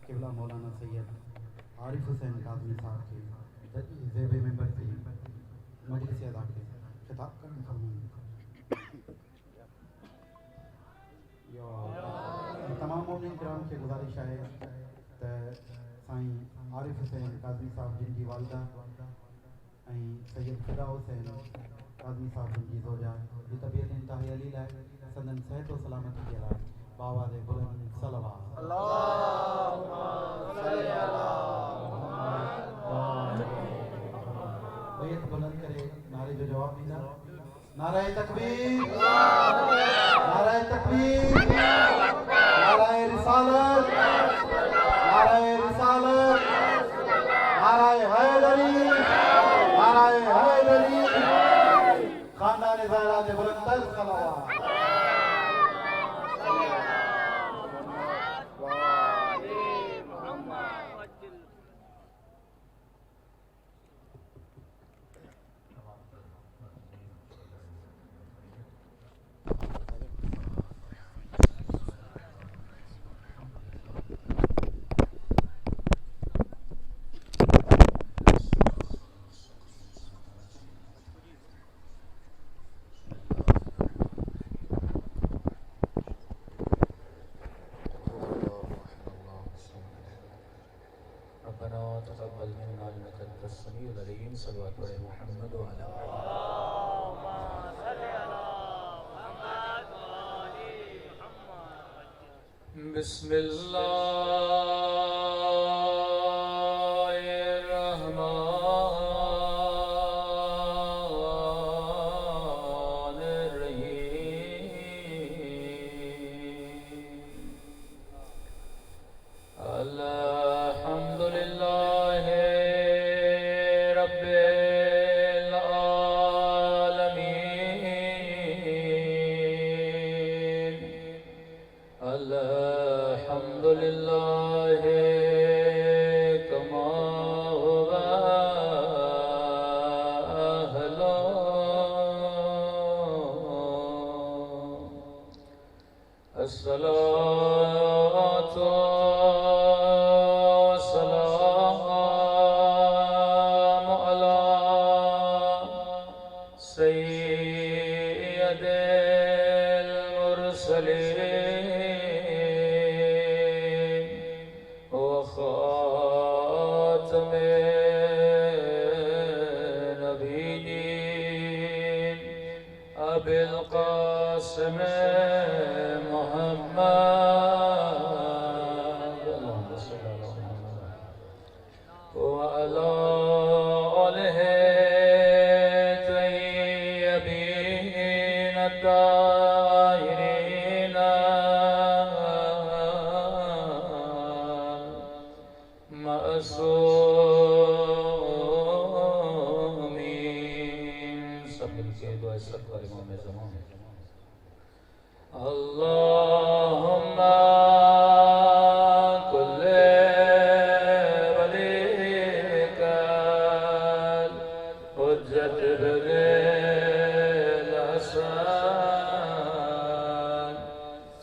قبلہ مولانا سید عارف حسین کاظمی صاحب کے زیب ممبر سے مجلس ادا کے خطاب کرنے فرمائیں. تمام مومنین کرام کے گزارش ہے تے سائیں عارف حسین کاظمی صاحب جن کی والدہ سید خدا حسین کاظمی صاحب جن کی زوجہ یہ طبیعت انتہائی علیل ہے سندن صحت و سلامتی کے لائے باواز بلند صلوات اللہم صلی علی محمد. بیعت بلند کرے نعرے جو جواب دینا. نعرہ تکبیر، نعرہ تکبیر، نعرہ رسالت، نعرہ رسالت، نعرہ حیدری، نعرہ حیدری. خاندان زہرا بلند تر صلوات. بسم اللہ الرحمن الرحیم. الحمد للہ رب الحمد للہ کما ہوا اہلا. الصلاۃ والسلام علی سید المرسلین وخاتم النبیین ابی القاسم محمد وعلى آلہ طیبین الطاہرین معصومین. سب مل کے دعا سب پر امام زمان. اللہم کل ولیک حجت بن الحسن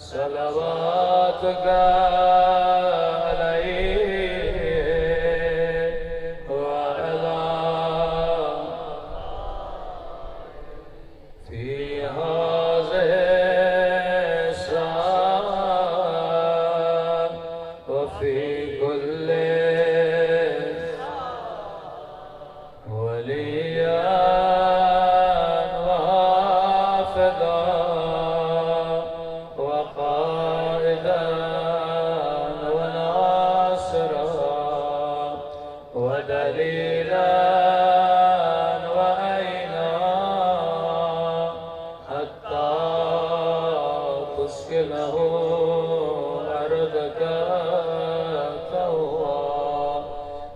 صلواتک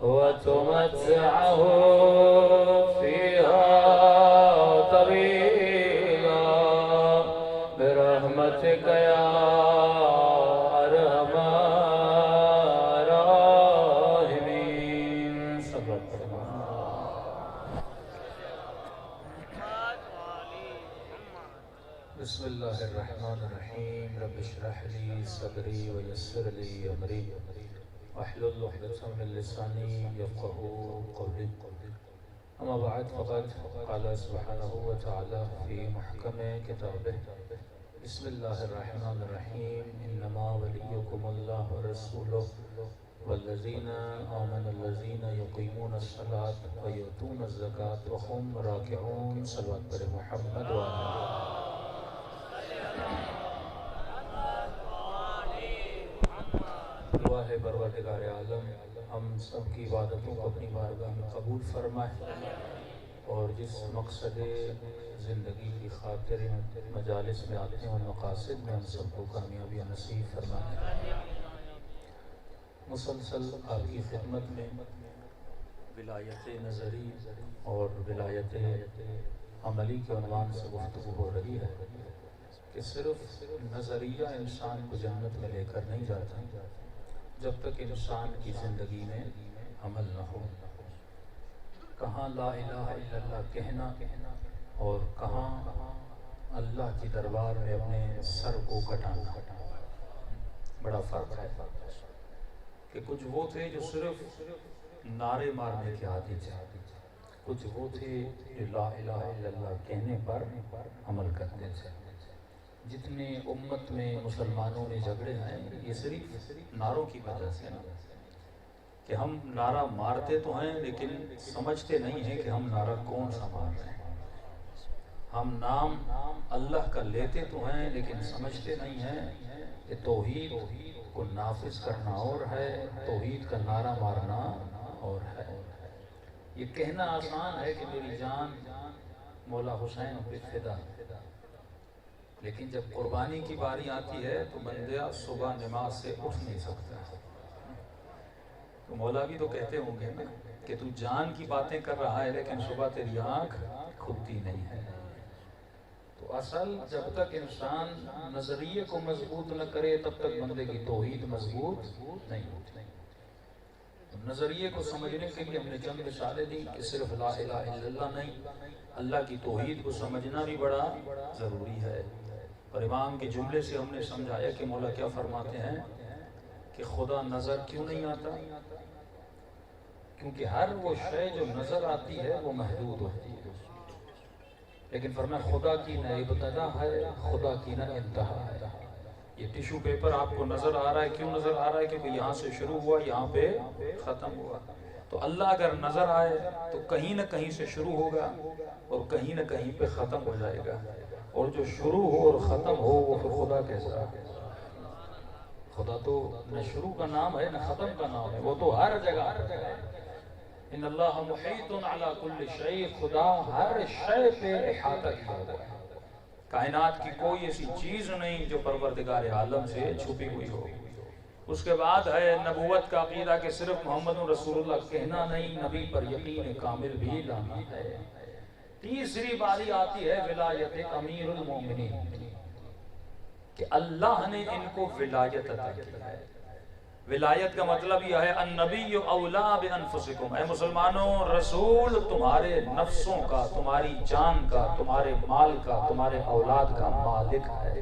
وتمتعه فيها طويلا برحمتك يا أرحم الراحمين. بسم اللہ الرحمن الرحیم. رب اشرح لي صدری ويسر لي أمري واحلل عقدة من لساني يفقهوا قولي. أما بعد فقد قال سبحانه وتعالى في محكم كتابه: بسم الله الرحمن الرحيم. إنما وليكم الله ورسوله والذين آمنوا الذين يقيمون الصلاة ويؤتون الزكاة وهم راكعون. صلوات پر محمد وآلہ. دعا ہے پروردگار عالم ہم سب کی عبادتوں کو اپنی بارگاہ میں قبول فرمائے، اور جس مقصد زندگی کی خاطر مجالس میں آتے ہیں ان مقاصد میں ہم سب کو کامیابی نصیب فرمائے. مسلسل آپ کی خدمت میں ولایت نظری اور ولایت عملی کے عنوان سے گفتگو ہو رہی ہے کہ صرف نظریہ انسان کو جنت میں لے کر نہیں جاتا جب تک انسان کی زندگی میں عمل نہ ہو. کہاں لا الہ الا اللہ کہنا اور کہاں اللہ کی دربار میں اپنے سر کو کٹانا، بڑا فرق ہے. کہ کچھ وہ تھے جو صرف نعرے مارنے کے عادی تھے، کچھ وہ تھے جو لا الہ الا اللہ کہنے پر عمل کرتے تھے. جتنے امت میں مسلمانوں میں جھگڑے ہیں یہ صرف نعروں کی وجہ سے نا، کہ ہم نعرہ مارتے تو ہیں لیکن سمجھتے نہیں ہیں کہ ہم نعرہ کون سا مار رہے ہیں. ہم نام اللہ کا لیتے تو ہیں لیکن سمجھتے نہیں ہیں کہ توحید کو نافذ کرنا اور ہے، توحید کا نعرہ مارنا اور ہے. یہ کہنا آسان ہے کہ میری جان مولا حسین پہ فدا، لیکن جب قربانی کی باری آتی ہے تو بندہ صبح نماز سے اٹھ نہیں سکتا. تو مولا بھی تو کہتے ہوں گے نا کہ تو جان کی باتیں کر رہا ہے لیکن صبح تیری آنکھ کھلتی نہیں ہے. تو اصل جب تک انسان نظریے کو مضبوط نہ کرے تب تک بندے کی توحید مضبوط نہیں ہوتی. نظریے کو سمجھنے کے لیے ہم نے چند مثالیں دی کہ صرف لا الہ الا اللہ نہیں، اللہ کی توحید کو سمجھنا بھی بڑا ضروری ہے. اور امام کے جملے سے ہم نے سمجھایا کہ مولا کیا فرماتے ہیں کہ خدا نظر کیوں نہیں آتا؟ کیونکہ ہر وہ شے جو نظر آتی ہے وہ محدود ہوتی ہے، لیکن فرمایا خدا کی نہ ابتدا ہے، خدا کی نہ انتہا ہے. یہ ٹیشو پیپر آپ کو نظر آ رہا ہے، کیوں نظر آ رہا ہے؟ کیونکہ یہاں سے شروع ہوا یہاں پہ ختم ہوا. تو اللہ اگر نظر آئے تو کہیں نہ کہیں سے شروع ہوگا اور کہیں نہ کہیں پہ ختم ہو جائے گا. اور جو شروع ہو اور ختم ہو وہ پھر خدا کیسا ہے؟ خدا تو نہ شروع کا نام ہے نہ ختم کا نام ہے، وہ تو ہر جگہ ہے. ان اللہ محیط علی کل شیء، خدا ہر شے پہ احاطہ کیا ہوا ہے. کائنات کی کوئی ایسی چیز نہیں جو پروردگار عالم سے چھپی ہوئی ہو. اس کے بعد ہے نبوت کا عقیدہ کہ صرف محمد رسول اللہ کہنا نہیں، نبی پر یقین کامل بھی لانا ہے. تیسری باری آتی ہے ولایت امیر المومنین، کہ اللہ نے ان کو ولایت عطا کی ہے. ولایت کا مطلب یہ ہے النبی اولا بانفسکم، اے مسلمانوں رسول تمہارے نفسوں کا، تمہاری جان کا، تمہارے مال کا، تمہارے اولاد کا مالک ہے.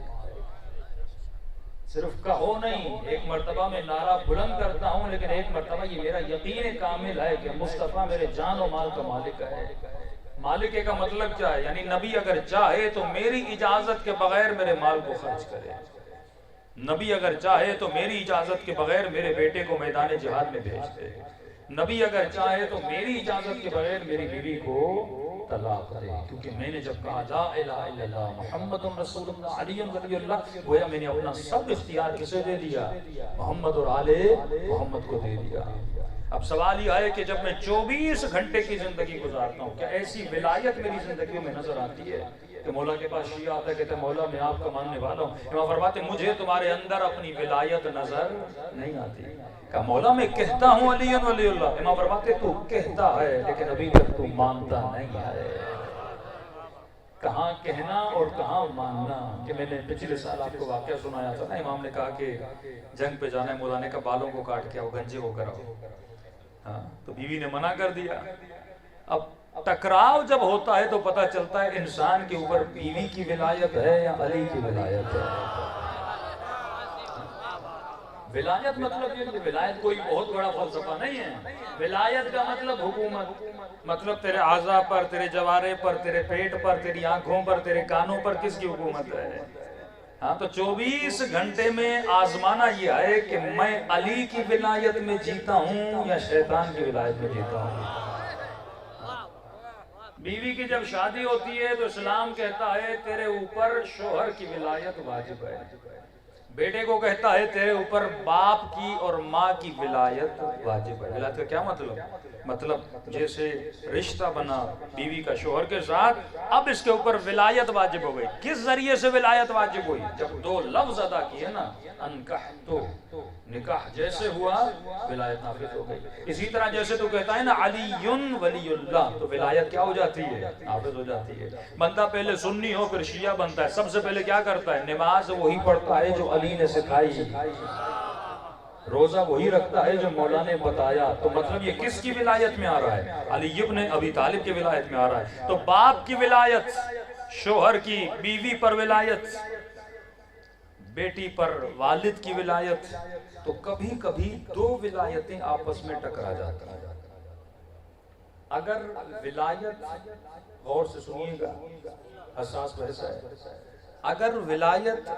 صرف کہو نہیں، ایک مرتبہ میں نعرہ بلند کرتا ہوں لیکن ایک مرتبہ یہ میرا یقین کامل ہے کہ مصطفیٰ میرے جان و مال کا مالک ہے. مالک کا مطلب کیا ہے؟ یعنی نبی اگر چاہے تو میری اجازت کے بغیر میرے مال کو خرچ کرے. نبی اگر چاہے تو میری اجازت کے بغیر میرے بیٹے کو میدان جہاد میں بھیج دے. نبی اگر چاہے تو میری اجازت کے بغیر میری بیوی کو طلاق دے. کیونکہ میں نے جب کہا لا الہ الا اللہ محمد رسول اللہ علی ولی اللہ، گویا میں نے اپنا سب اختیار کسے دے دیا؟ محمد اور آل محمد کو دے دیا. اب سوال یہ ہے کہ جب میں 24 گھنٹے کی زندگی گزارتا ہوں، کیا ایسی ولایت میری زندگیوں میں نظر آتی ہے کہ مولا کے پاس شیعہ آتا ہے کہتے ہیں مولا میں آپ کا ماننے والا ہوں. امام فرماتے ہیں مجھے تمہارے اندر اپنی ولایت نظر نہیں آتی. کہا مولا میں کہتا ہوں علی ولی اللہ. امام فرماتے ہیں تو کہتا ہے لیکن ابھی تک تو مانتا نہیں ہے. کہاں کہنا اور کہاں ماننا. کہ میں نے پچھلے سال آپ کو واقعہ سنایا تھا نا، امام نے کہا کہ جنگ پہ جانا ہے، مولا نے کہا بالوں کو کاٹ کے آؤ، گنجے کو کراؤ. تو بیوی نے منع کر دیا. اب ٹکراؤ جب ہوتا ہے تو پتہ چلتا ہے انسان کے اوپر بیوی کی ولایت ہے یا علی کی ولایت ہے. ولایت مطلب یہ کہ ولایت کوئی بہت بڑا فلسفہ نہیں ہے. ولایت کا مطلب حکومت، مطلب تیرے اعضاء پر، تیرے جوارے پر، تیرے پیٹ پر، تیری آنکھوں پر، تیرے کانوں پر کس کی حکومت ہے؟ ہاں تو 24 گھنٹے میں آزمانا یہ ہے کہ میں علی کی ولایت میں جیتا ہوں یا شیطان کی ولایت میں جیتا ہوں. بیوی کی جب شادی ہوتی ہے تو اسلام کہتا ہے تیرے اوپر شوہر کی ولایت واجب ہے. بیٹے کو کہتا ہے تیرے اوپر باپ کی اور ماں کی ولایت واجب ہے. ولایت کا کیا مطلب جیسے رشتہ بنا بیوی کا شوہر کے ساتھ، اب اس کے اوپر ولایت واجب ہو گئی. کس ذریعے سے ولایت واجب ہوئی؟ جب 2 لفظ ادا کیے نا، انکحتو، نکاح جیسے ہوا ولایت نافذ ہو گئی. اسی طرح جیسے تو کہتا ہے نا علی ولی اللہ، تو ولایت کیا ہو جاتی ہے؟ نافذ ہو جاتی ہے. بندہ پہلے سنی ہو پھر شیعہ بنتا ہے، سب سے پہلے کیا کرتا ہے؟ نماز وہی پڑھتا ہے جو علی نے سکھائی، روزہ وہی رکھتا ہے جو مولا نے بتایا. تو مطلب یہ کس کی ولایت میں آ رہا ہے؟ علی ابن ابی طالب کی ولایت میں آ رہا ہے. تو باپ کی ولایت، شوہر کی بیوی پر ولایت، بیٹی پر والد کی ولایت. تو کبھی کبھی 2 ولایتیں آپس میں ٹکرا جاتی ہیں. اگر ولایت، غور سے سنیے گا، حساس بحث ہے، اگر ولایت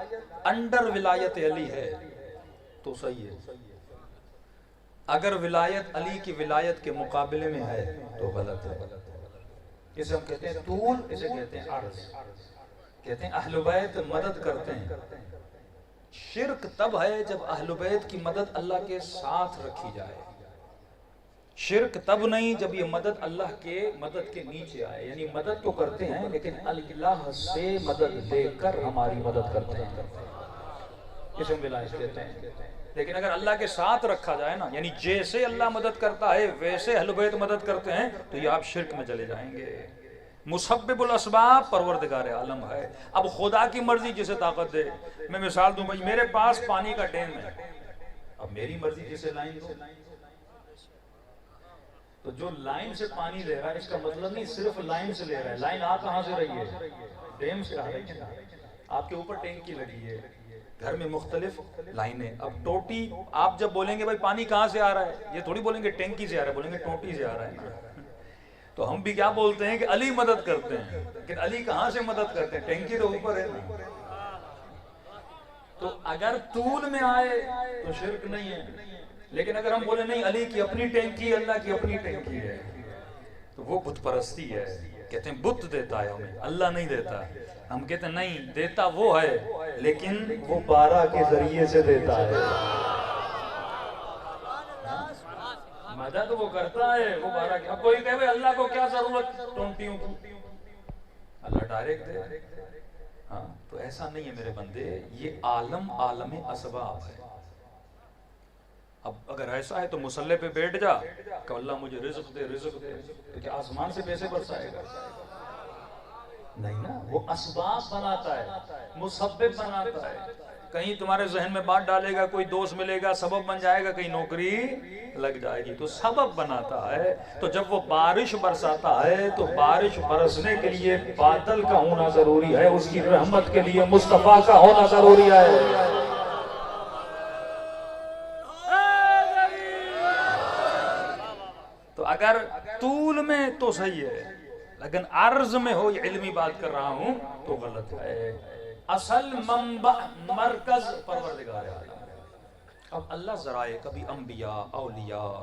انڈر ولایت علی ہے تو صحیح ہے. اگر ولایت علی کی ولایت کے مقابلے میں ہے تو غلط ہے. اسے ہم کہتے ہیں طول، اسے کہتے ہیں عرض. کہتے ہیں اہل بیت مدد کرتے ہیں. شرک تب ہے جب اہل بیت کی مدد اللہ کے ساتھ رکھی جائے. شرک تب نہیں جب یہ مدد اللہ کے مدد کے نیچے آئے. یعنی مدد تو کرتے ہیں لیکن اللہ سے مدد لے کر ہماری مدد کرتے ہیں، اسے ہم ولایت کہتے ہیں. لیکن اگر اللہ کے ساتھ رکھا جائے نا، یعنی جیسے اللہ مدد کرتا ہے ویسے اہل بیت مدد کرتے ہیں، تو یہ آپ شرک میں چلے جائیں گے. مسبب الاسباب پروردگار عالم ہے. اب خدا کی مرضی جسے طاقت دے. میں مثال دوں بھائی، میرے پاس پانی کا ڈیم ہے، اب میری مرضی جسے لائن دو. تو جو لائن سے پانی لے رہا ہے اس کا مطلب نہیں صرف لائن سے لے رہا ہے. لائن آ کہاں سے رہی ہے؟ ڈیم سے آ رہی ہے. آپ کے اوپر ٹینکی لگی ہے، گھر میں مختلف لائنیں. اب ٹوٹی، آپ جب بولیں گے بھائی پانی کہاں سے آ رہا ہے، یہ تھوڑی بولیں گے ٹینکی سے آ رہا ہے، بولیں گے ٹوٹی سے آ رہا ہے نا. تو ہم بھی کیا بولتے ہیں کہ علی مدد کرتے ہیں، لیکن علی کہاں سے مدد کرتے ہیں؟ ٹینکی تو اوپر ہے نا. تو اگر طول میں آئے تو شرک نہیں ہے. لیکن اگر ہم بولے نہیں علی کی اپنی ٹینکی، اللہ کی اپنی ٹینکی ہے، تو وہ بت پرستی ہے. کہتے ہیں بت دیتا ہے ہمیں، اللہ نہیں دیتا. ہم کہتے ہیں نہیں، دیتا وہ ہے لیکن وہ بارہ کے ذریعے سے دیتا ہے. مدد وہ کرتا ہے، وہ بارہ کے. اب کوئی کہے بھئی اللہ کو کیا ضرورت ٹونٹیوں کی، اللہ ڈائریکٹ دے. ہاں تو ایسا نہیں ہے میرے بندے، یہ عالم اسباب ہے. اب اگر ایسا ہے تو مصلی پہ بیٹھ جا کہ اللہ مجھے رزق دے، رزق دے، تو کیا آسمان سے پیسے برسائے گا؟ نہیں نا. وہ اسباب بناتا ہے، مسبب بناتا ہے. کہیں تمہارے ذہن میں بات ڈالے گا، کوئی دوست ملے گا، سبب بن جائے گا، کہیں نوکری لگ جائے گی، تو سبب بناتا ہے. تو جب وہ بارش برساتا ہے تو بارش برسنے کے لیے بادل کا ہونا ضروری ہے، اس کی رحمت کے لیے مصطفیٰ کا ہونا ضروری ہے. تو اگر طول میں تو صحیح ہے، لیکن عرض میں ہو، یہ علمی بات کر رہا ہوں، تو غلط ہے. اصل منبع مرکز پروردگار عالم. اب اللہ ذرائع، کبھی انبیاء، اولیاء،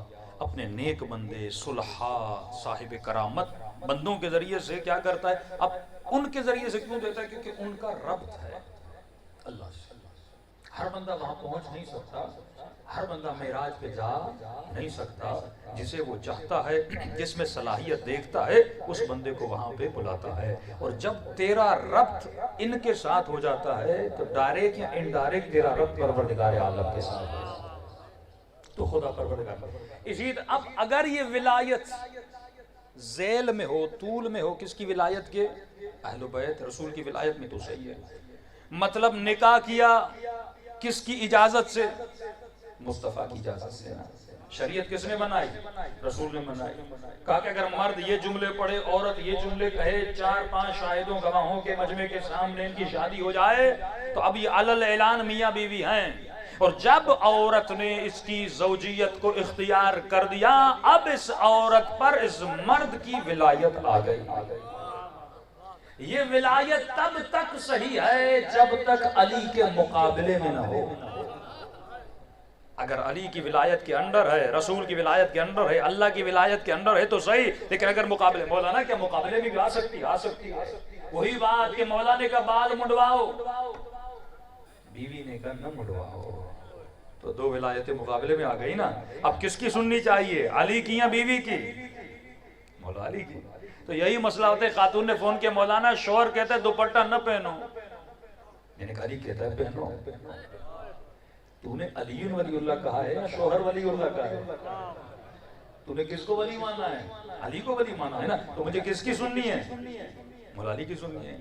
اپنے نیک بندے، صلحاء، صاحب کرامت بندوں کے ذریعے سے کیا کرتا ہے؟ اب ان کے ذریعے سے کیوں دیتا ہے؟ کیونکہ ان کا ربط ہے اللہ سے. ہر بندہ وہاں پہنچ نہیں سکتا، ہر بندہ معراج پہ جا نہیں سکتا. جسے وہ چاہتا ہے، جس میں صلاحیت دیکھتا ہے، اس بندے کو وہاں پہ بلاتا ہے. اور جب تیرا ربط ان کے ساتھ ہو جاتا ہے تو ڈائریکٹ یا انڈائریکٹ تیرا ربط پروردگار عالم کے ساتھ ہے، تو خدا پروردگار. اسی اب اگر یہ ولایت ذیل میں ہو، طول میں ہو، کس کی ولایت کے؟ اہل بیت رسول کی ولایت میں، تو صحیح ہے. مطلب نکاح کیا کس کی اجازت سے؟ مصطفیٰ کی اجازت سے. شریعت کس نے بنائی؟ رسول نے بنائی. کہا کہ اگر مرد یہ جملے پڑھے، عورت یہ جملے کہے، 4-5 شاہدوں گواہوں کے مجمع کے سامنے ان کی شادی ہو جائے، تو اب یہ علل اعلان میاں بیوی ہیں. اور جب عورت نے اس کی زوجیت کو اختیار کر دیا اب اس عورت پر اس مرد کی ولایت آ گئی. یہ ولایت تب تک صحیح ہے جب تک علی کے مقابلے میں نہ ہو. اگر علی کی ولایت کے اندر ہے، رسول کی ولایت کے اندر ہے، اللہ کی ولایت کے اندر ہے تو صحیح، لیکن اگر مقابلے، مولانا کیا مقابلے میں بھی آ سکتی ہے. وہی بات کہ مولا نے کہا بال منڈواؤ، بیوی نے کہا نہ منڈواؤ، تو دو ولایتیں مقابلے میں آ گئی نا. اب کس کی سننی چاہیے، علی کی یا بیوی کی؟ مولا علی کی. تو یہی مسئلہ ہوتا ہے. خاتون نے فون کیا مولانا شوہر کہتا ہے دوپٹہ نہ پہنو، میں نے کہا علی کہتا ہے پہنو. تو نے علی ولی اللہ کہا ہے یا شوہر ولی اللہ کہا ہے؟ تو نے کس کو ولی مانا ہے؟ علی کو ولی مانا ہے نا. تو مجھے کس کی سننی ہے؟ مولا علی کی سننی ہے.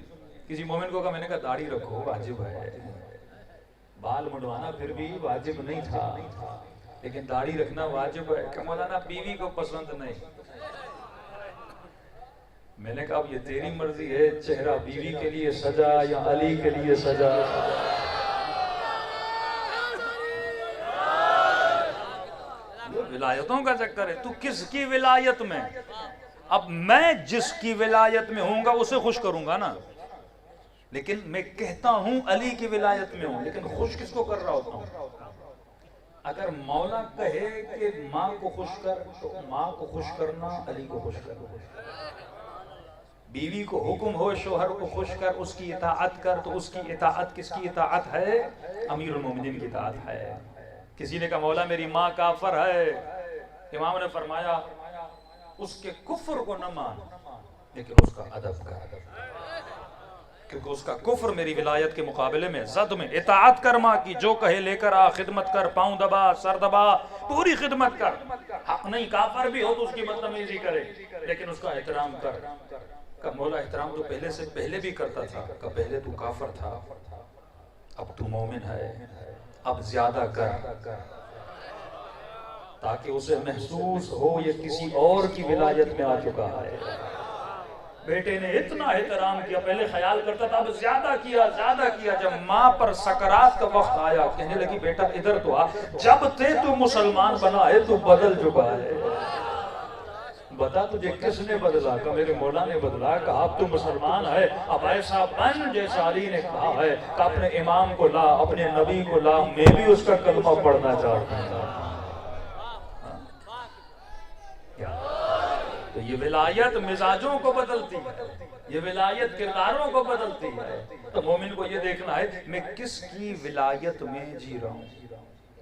کسی مومن کو کہا، میں نے کہا داڑھی رکھو واجب ہے. بال منڈوانا پھر بھی واجب نہیں تھا لیکن داڑھی رکھنا واجب ہے. کہ مولانا بیوی کو پسند نہیں. میں نے کہا اب یہ تیری مرضی ہے، چہرہ بیوی کے لیے سجا یا علی کے لیے سجا. ولایتوں کا چکر ہے. تو کس کی ولایت میں؟ اب میں جس کی ولایت میں ہوں گا اسے خوش کروں گا نا. لیکن میں کہتا ہوں علی کی ولایت میں ہوں، لیکن خوش کس کو کر رہا ہوتا ہوں؟ اگر مولا کہے کہ ماں کو خوش کر تو ماں کو خوش کرنا علی کو خوش کرنا. بیوی کو حکم ہو شوہر کو خوش کر، اس کی اطاعت کر، تو اس کی اطاعت کس کی اطاعت ہے؟ امیر المومنین کی اطاعت ہے. کسی نے کہا مولا میری ماں کافر ہے، امام نے فرمایا اس کے کفر کو نہ مان لیکن اس کا ادب کر، کیونکہ اس کا کفر میری ولایت کے مقابلے میں زد میں. اطاعت کر ماں کی، جو کہے لے کر آ، خدمت کر، پاؤں دبا، سر دبا، پوری خدمت کر. حق نہیں، کافر بھی ہو تو اس کی بدتمیزی کرے لیکن اس کا احترام کر. کہ مولا احترام تو پہلے سے پہلے بھی کرتا تھا. کہ پہلے تو کافر تھا، اب تو مومن ہے، اب زیادہ کر تاکہ اسے محسوس ہو یہ کسی اور کی ولایت میں آ چکا ہے. بیٹے نے اتنا احترام کیا، پہلے خیال کرتا تھا، اب زیادہ کیا زیادہ کیا. جب ماں پر سکرات کا وقت آیا کہنے لگی بیٹا ادھر تو آ، جب تو مسلمان بنا ہے تو بدل چکا ہے. بتا تجھے کس نے بدلا؟ کہ میرے مولا نے بدلا. کہ اب تو مسلمان ہے، اب ایسا بن جیسا علی نے کہا ہے کہ اپنے امام کو لا، اپنے نبی کو لا، میں بھی اس کا کلمہ پڑھنا چاہتا ہوں. تو یہ ولایت مزاجوں کو بدلتی ہے، یہ ولایت کرداروں کو بدلتی ہے. تو مومن کو یہ دیکھنا ہے میں کس کی ولایت میں جی رہا ہوں.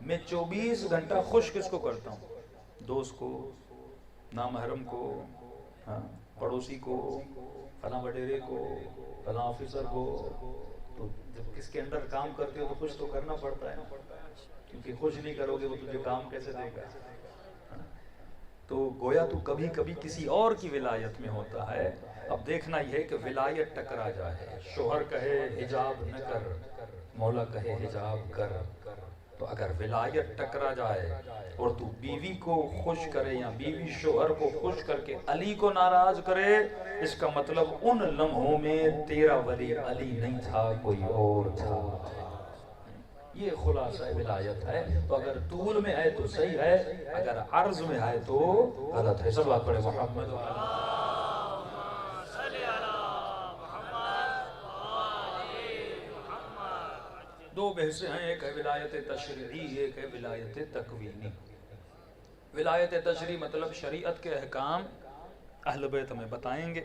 میں 24 گھنٹہ خوش کس کو کرتا ہوں؟ دوست کو، نامحرم کو، پڑوسی کو، فلاں وڈیرے کو، فلاں آفیسر کو. تو جب کس کے اندر کام کرتے ہو تو خوش تو کرنا پڑتا ہے نا، کیونکہ خوش نہیں کرو گے وہ تجھے کام کیسے دے گا. تو گویا تو کبھی کبھی کسی اور کی ولایت میں ہوتا ہے. اب دیکھنا یہ ہے کہ ولایت ٹکرا جائے. شوہر کہے حجاب نہ کر، مولا کہے حجاب کر. تو اگر ولایت ٹکرا جائے اور تو بیوی کو خوش کرے یا بیوی شوہر کو خوش کر کے علی کو ناراض کرے، اس کا مطلب ان لمحوں میں تیرا ولی علی نہیں تھا، کوئی اور تھا. یہ خلاصہ ولایت ہے. تو اگر طول میں ہے تو صحیح ہے، اگر عرض میں ہے تو غلط ہے. سب بات پڑھے محمد. دو بحثیں ہیں، ایک ہے ولایت تشریعی، ایک ہے ولایت تکوینی. ولایت تشریعی مطلب شریعت کے احکام اہل بیت ہمیں بتائیں گے،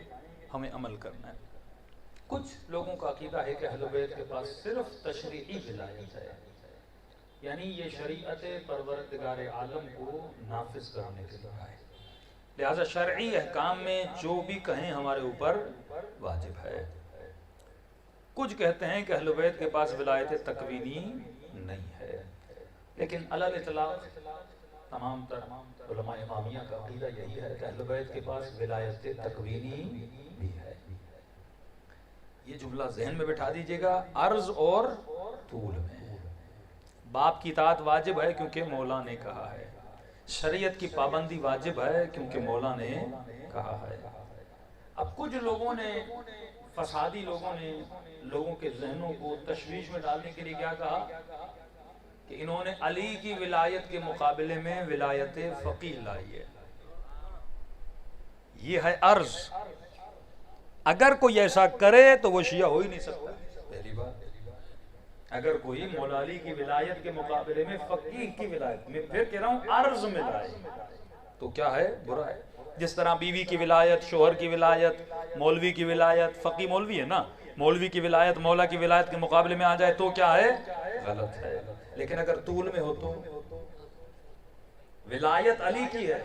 ہمیں عمل کرنا ہے. کچھ لوگوں کا عقیدہ ہے کہ اہل بیت کے پاس صرف تشریعی ولایت ہے، یعنی یہ شریعت پروردگار عالم کو نافذ کرنے کے لیے ہے، لہذا شرعی احکام میں جو بھی کہیں ہمارے اوپر واجب ہے. کچھ کہتے ہیں کہ اہل بیت کے پاس ولایت تکوینی نہیں ہے، لیکن علی الاطلاق تمام تر علماء امامیہ کا عقیدہ یہی ہے کہ اہل بیت کے پاس ولایت تکوینی بھی ہے. یہ جملہ ذہن میں بٹھا دیجئے گا. عرض اور طول میں باپ کی اطاعت واجب ہے کیونکہ مولا نے کہا ہے، شریعت کی پابندی واجب ہے کیونکہ مولا نے کہا ہے. اب کچھ لوگوں نے، فسادی لوگوں نے لوگوں کے ذہنوں کو تشویش میں ڈالنے کے لیے کیا کہا کہ انہوں نے علی کی ولایت کے مقابلے میں ولایت فقیہ لائی ہے. یہ ہے عرض. اگر کوئی ایسا کرے تو وہ شیعہ ہو ہی نہیں سکتا. پہلی بات، اگر کوئی مولا علی کی ولایت کے مقابلے میں فقیہ کی ولایت میں، پھر کہہ رہا ہوں عرض میں لائے، تو کیا ہے؟ برا ہے. جس طرح بیوی کی ولایت، شوہر کی ولایت، مولوی کی ولایت، فقیہ مولوی ہے نا، مولوی کی ولایت مولا کی ولایت کے مقابلے میں آ جائے تو کیا ہے؟ غلط ہے. لیکن اگر طول میں ہو تو ولایت علی کی ہے،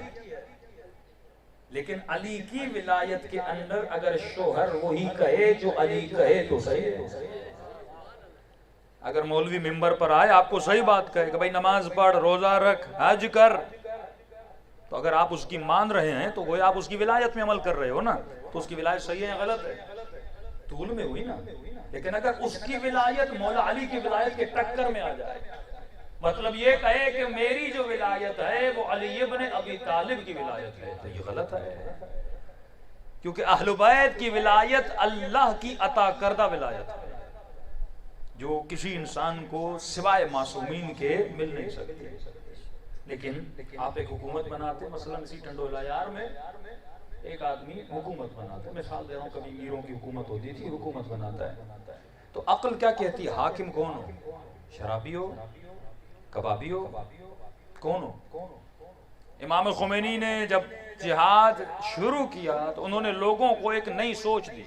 لیکن علی کی ولایت کے اندر اگر شوہر وہی کہے جو علی کہے تو صحیح ہے. اگر مولوی ممبر پر آئے آپ کو صحیح بات کہے کہ بھائی نماز پڑھ، روزہ رکھ، حج کر، تو اگر آپ اس کی مان رہے ہیں تو وہ آپ اس کی ولایت میں عمل کر رہے ہو نا، تو اس کی ولایت صحیح ہے یا غلط ہے؟ طول میں ہوئی نا. لیکن اگر اس کی ولایت مولا علی کی ولایت کے ٹکر میں آ جائے، مطلب یہ کہے کہ میری جو ولایت ہے وہ علی ابن ابی طالب کی ولایت ہے، تو یہ غلط ہے. کیونکہ اہل بیت کی ولایت اللہ کی عطا کردہ ولایت ہے جو کسی انسان کو سوائے معصومین کے مل نہیں سکتی. لیکن آپ ایک حکومت بناتے، مثلا اسی ٹنڈولا یار میں ایک آدمی حکومت بناتا ہے، مثال دے رہا ہوں، کبھی میروں کی حکومت ہوتی تھی، حکومت بناتا ہے، تو عقل کیا کہتی ہے؟ حاکم کون ہو؟ شرابی ہو، کبابی ہو، کون ہو؟ امام خمینی نے جب جہاد شروع کیا تو انہوں نے لوگوں کو ایک نئی سوچ دی.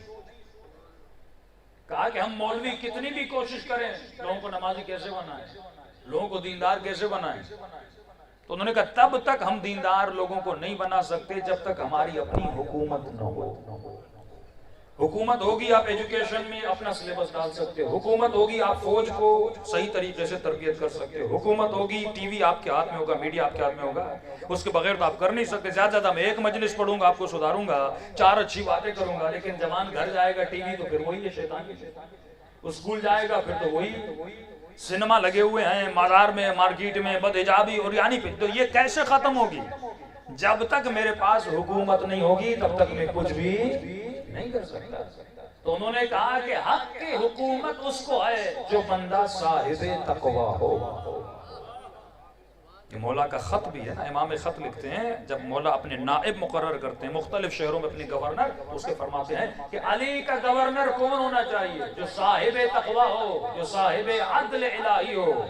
کہا کہ ہم مولوی کتنی بھی کوشش کریں لوگوں کو نمازی کیسے بنائیں، لوگوں کو دیندار کیسے بنائیں. تو انہوں نے کہا تب تک ہم دیندار لوگوں کو نہیں بنا سکتے جب تک ہماری اپنی حکومت نہ ہو. حکومت ہوگی آپ ایجوکیشن میں اپنا سلیبس ڈال سکتے ہو، حکومت ہوگی آپ فوج کو صحیح طریقے سے تربیت کر سکتے ہو، حکومت ہوگی ٹی وی آپ کے ہاتھ میں ہوگا، میڈیا آپ کے ہاتھ میں ہوگا. اس کے بغیر تو آپ کر نہیں سکتے. زیادہ زیادہ میں ایک مجلس پڑھوں گا، آپ کو سدھاروں گا، 4 اچھی باتیں کروں گا، لیکن جوان گھر جائے گا ٹی وی تو پھر وہی ہے شیطان. اسکول جائے گا پھر تو وہی سنیما لگے ہوئے ہیں مزار میں، مارکیٹ میں، بد حجابی اور یعنی پہ. تو یہ کیسے ختم ہوگی؟ جب تک میرے پاس حکومت نہیں ہوگی تب تک میں کچھ بھی نہیں کر سکتا. تو انہوں نے کہا کہ حق کی حکومت اس کو ہے جو بندہ صاحب تقویٰ ہو. یہ مولا کا خط بھی ہے نا، امام خط لکھتے ہیں جب مولا اپنے نائب مقرر کرتے ہیں مختلف شہروں میں اپنے گورنر، اس کے فرماتے ہیں کہ علی کا گورنر کون ہونا چاہیے؟ جو صاحب تقویٰ ہو، جو صاحب عدل الہی ہو،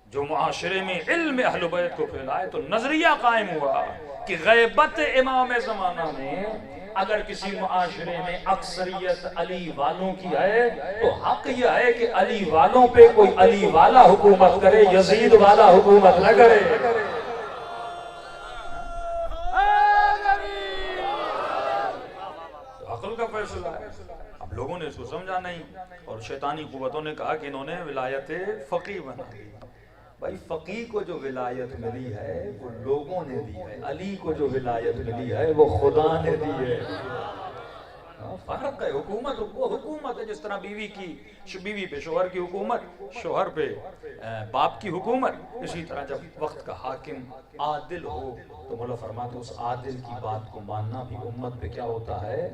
جو معاشرے میں علم اہل بیت کو پھیلائے. تو نظریہ قائم ہوا کہ غیبت امام زمانہ میں اگر کسی معاشرے میں اکثریت علی والوں کی ہے تو حق یہ ہے کہ علی والوں پہ کوئی علی والا حکومت کرے، یزید والا حکومت نہ کرے. تو عقل کا فیصلہ ہے. اب لوگوں نے اس کو سمجھا نہیں اور شیطانی قوتوں نے کہا کہ انہوں نے ولایت فقیہ بنا دی. بھائی فقیہ کو جو ولایت ملی ہے وہ لوگوں نے دی ہے، علی کو جو ولایت ملی ہے وہ خدا نے دی ہے. فرق ہے. حکومت وہ حکومت ہے جس طرح بیوی پہ شوہر کی حکومت، شوہر پہ باپ کی حکومت. اسی طرح جب وقت کا حاکم عادل ہو تو مولا فرماتے اس عادل کی بات کو ماننا بھی امت پہ کیا ہوتا ہے؟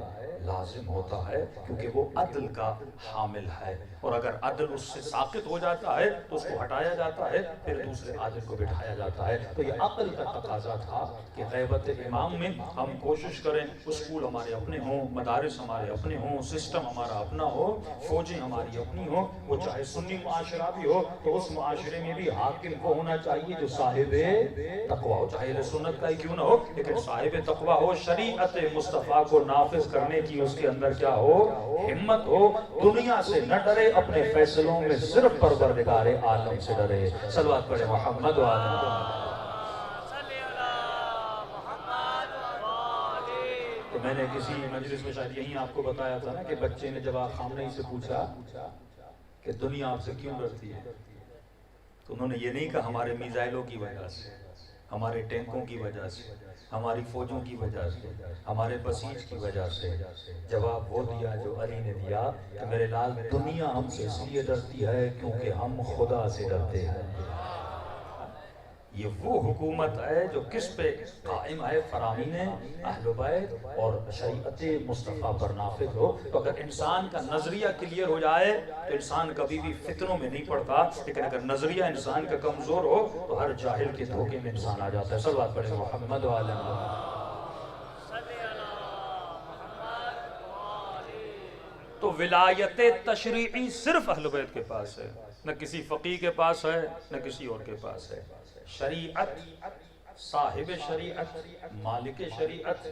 لازم ہوتا ہے، کیونکہ وہ عدل کا حامل ہے. اور اگر عدل اس سے ساقط ہو جاتا ہے تو اس کو ہٹایا جاتا ہے، پھر دوسرے عادل کو بٹھایا جاتا ہے. تو یہ عقل کا تقاضا تھا کہ غیبت امام میں ہم کوشش کریں اسکول ہمارے اپنے ہوں، مدارس ہمارے اپنے ہوں، سسٹم ہمارا اپنا ہو، فوجیں ہماری اپنی ہوں. وہ چاہے سنی معاشرہ بھی ہو تو اس معاشرے میں بھی حاکم وہ ہونا چاہیے جو صاحب تقویٰ ہو، چاہے سنت کا ہی کیوں نہ ہو لیکن صاحب تقویٰ ہو، شریعت مصطفیٰ کو نافذ کرنے کی اس کے اندر کیا ہو؟ ہمت ہو. دنیا سے نہ ڈرے، اپنے فیصلوں میں صرف پروردگار عالم سے ڈرے. صلوات پڑھے محمد و آل. تو میں نے کسی مجلس میں شاید یہیں آپ کو بتایا تھا نا کہ بچے نے جب آپ خامنہ ہی سے پوچھا کہ دنیا آپ سے کیوں ڈرتی ہے تو انہوں نے یہ نہیں کہا ہمارے میزائلوں کی وجہ سے، ہمارے ٹینکوں کی وجہ سے، ہماری فوجوں کی وجہ سے، ہمارے بسیج کی وجہ سے. جواب وہ دیا جو علی نے دیا کہ میرے لال دنیا ہم سے اس لیے ڈرتی ہے کیونکہ ہم خدا سے ڈرتے ہیں. یہ وہ حکومت ہے جو کس پہ قائم ہے؟ فرامین اہل بیت اور شریعت مصطفیٰ پر نافذ ہو. تو اگر انسان کا نظریہ کلیئر ہو جائے تو انسان کبھی بھی فتنوں میں نہیں پڑتا، لیکن اگر نظریہ انسان کا کمزور ہو تو ہر جاہل کے دھوکے میں انسان آ جاتا ہے. صلوات پڑھیں محمد وعلی محمد. تو ولایت تشریعی صرف اہل بیت کے پاس ہے، نہ کسی فقیہ کے پاس ہے نہ کسی اور کے پاس ہے. شریعت، صاحب شریعت، مالک شریعت،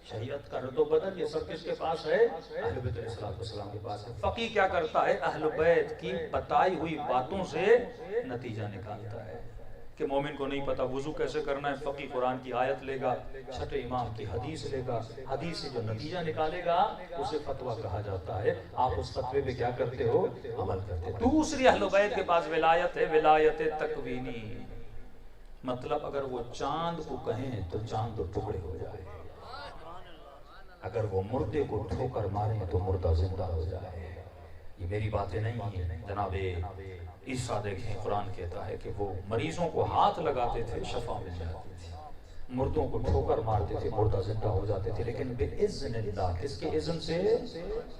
شریعت کا رد و بدل، یہ سب کس کے پاس ہے؟ اہل بیت علیہ السلام کے پاس ہے. فقیہ کیا کرتا ہے؟ اہل بیت کی بتائی ہوئی باتوں سے نتیجہ نکالتا ہے کہ مومن کو نہیں پتا وضو کیسے کرنا ہے، فقیہ قرآن کی آیت لے گا، چھٹے امام کی حدیث لے گا، حدیث سے جو نتیجہ نکالے گا اسے فتویٰ کہا جاتا ہے. آپ اس فتوے پہ کیا کرتے ہو؟ عمل کرتے ہو. دوسری اہل بیت کے پاس ولایت ہے، ولایت تکوینی. مطلب اگر وہ چاند کو کہیں تو چاند تو ٹکڑے ہو جائے، اگر وہ مردے کو ٹھوکر ماریں تو مردہ زندہ ہو جائے. یہ میری باتیں نہیں ہیں. جناب عیسیٰ دیکھیں، قرآن کہتا ہے کہ وہ مریضوں کو ہاتھ لگاتے تھے شفا مل جاتی تھی، مردوں کو ٹھوکر مارتے تھے مردہ زندہ ہو جاتے تھے، لیکن بِإِذْنِ اللَّهِ، کس کے اذن سے؟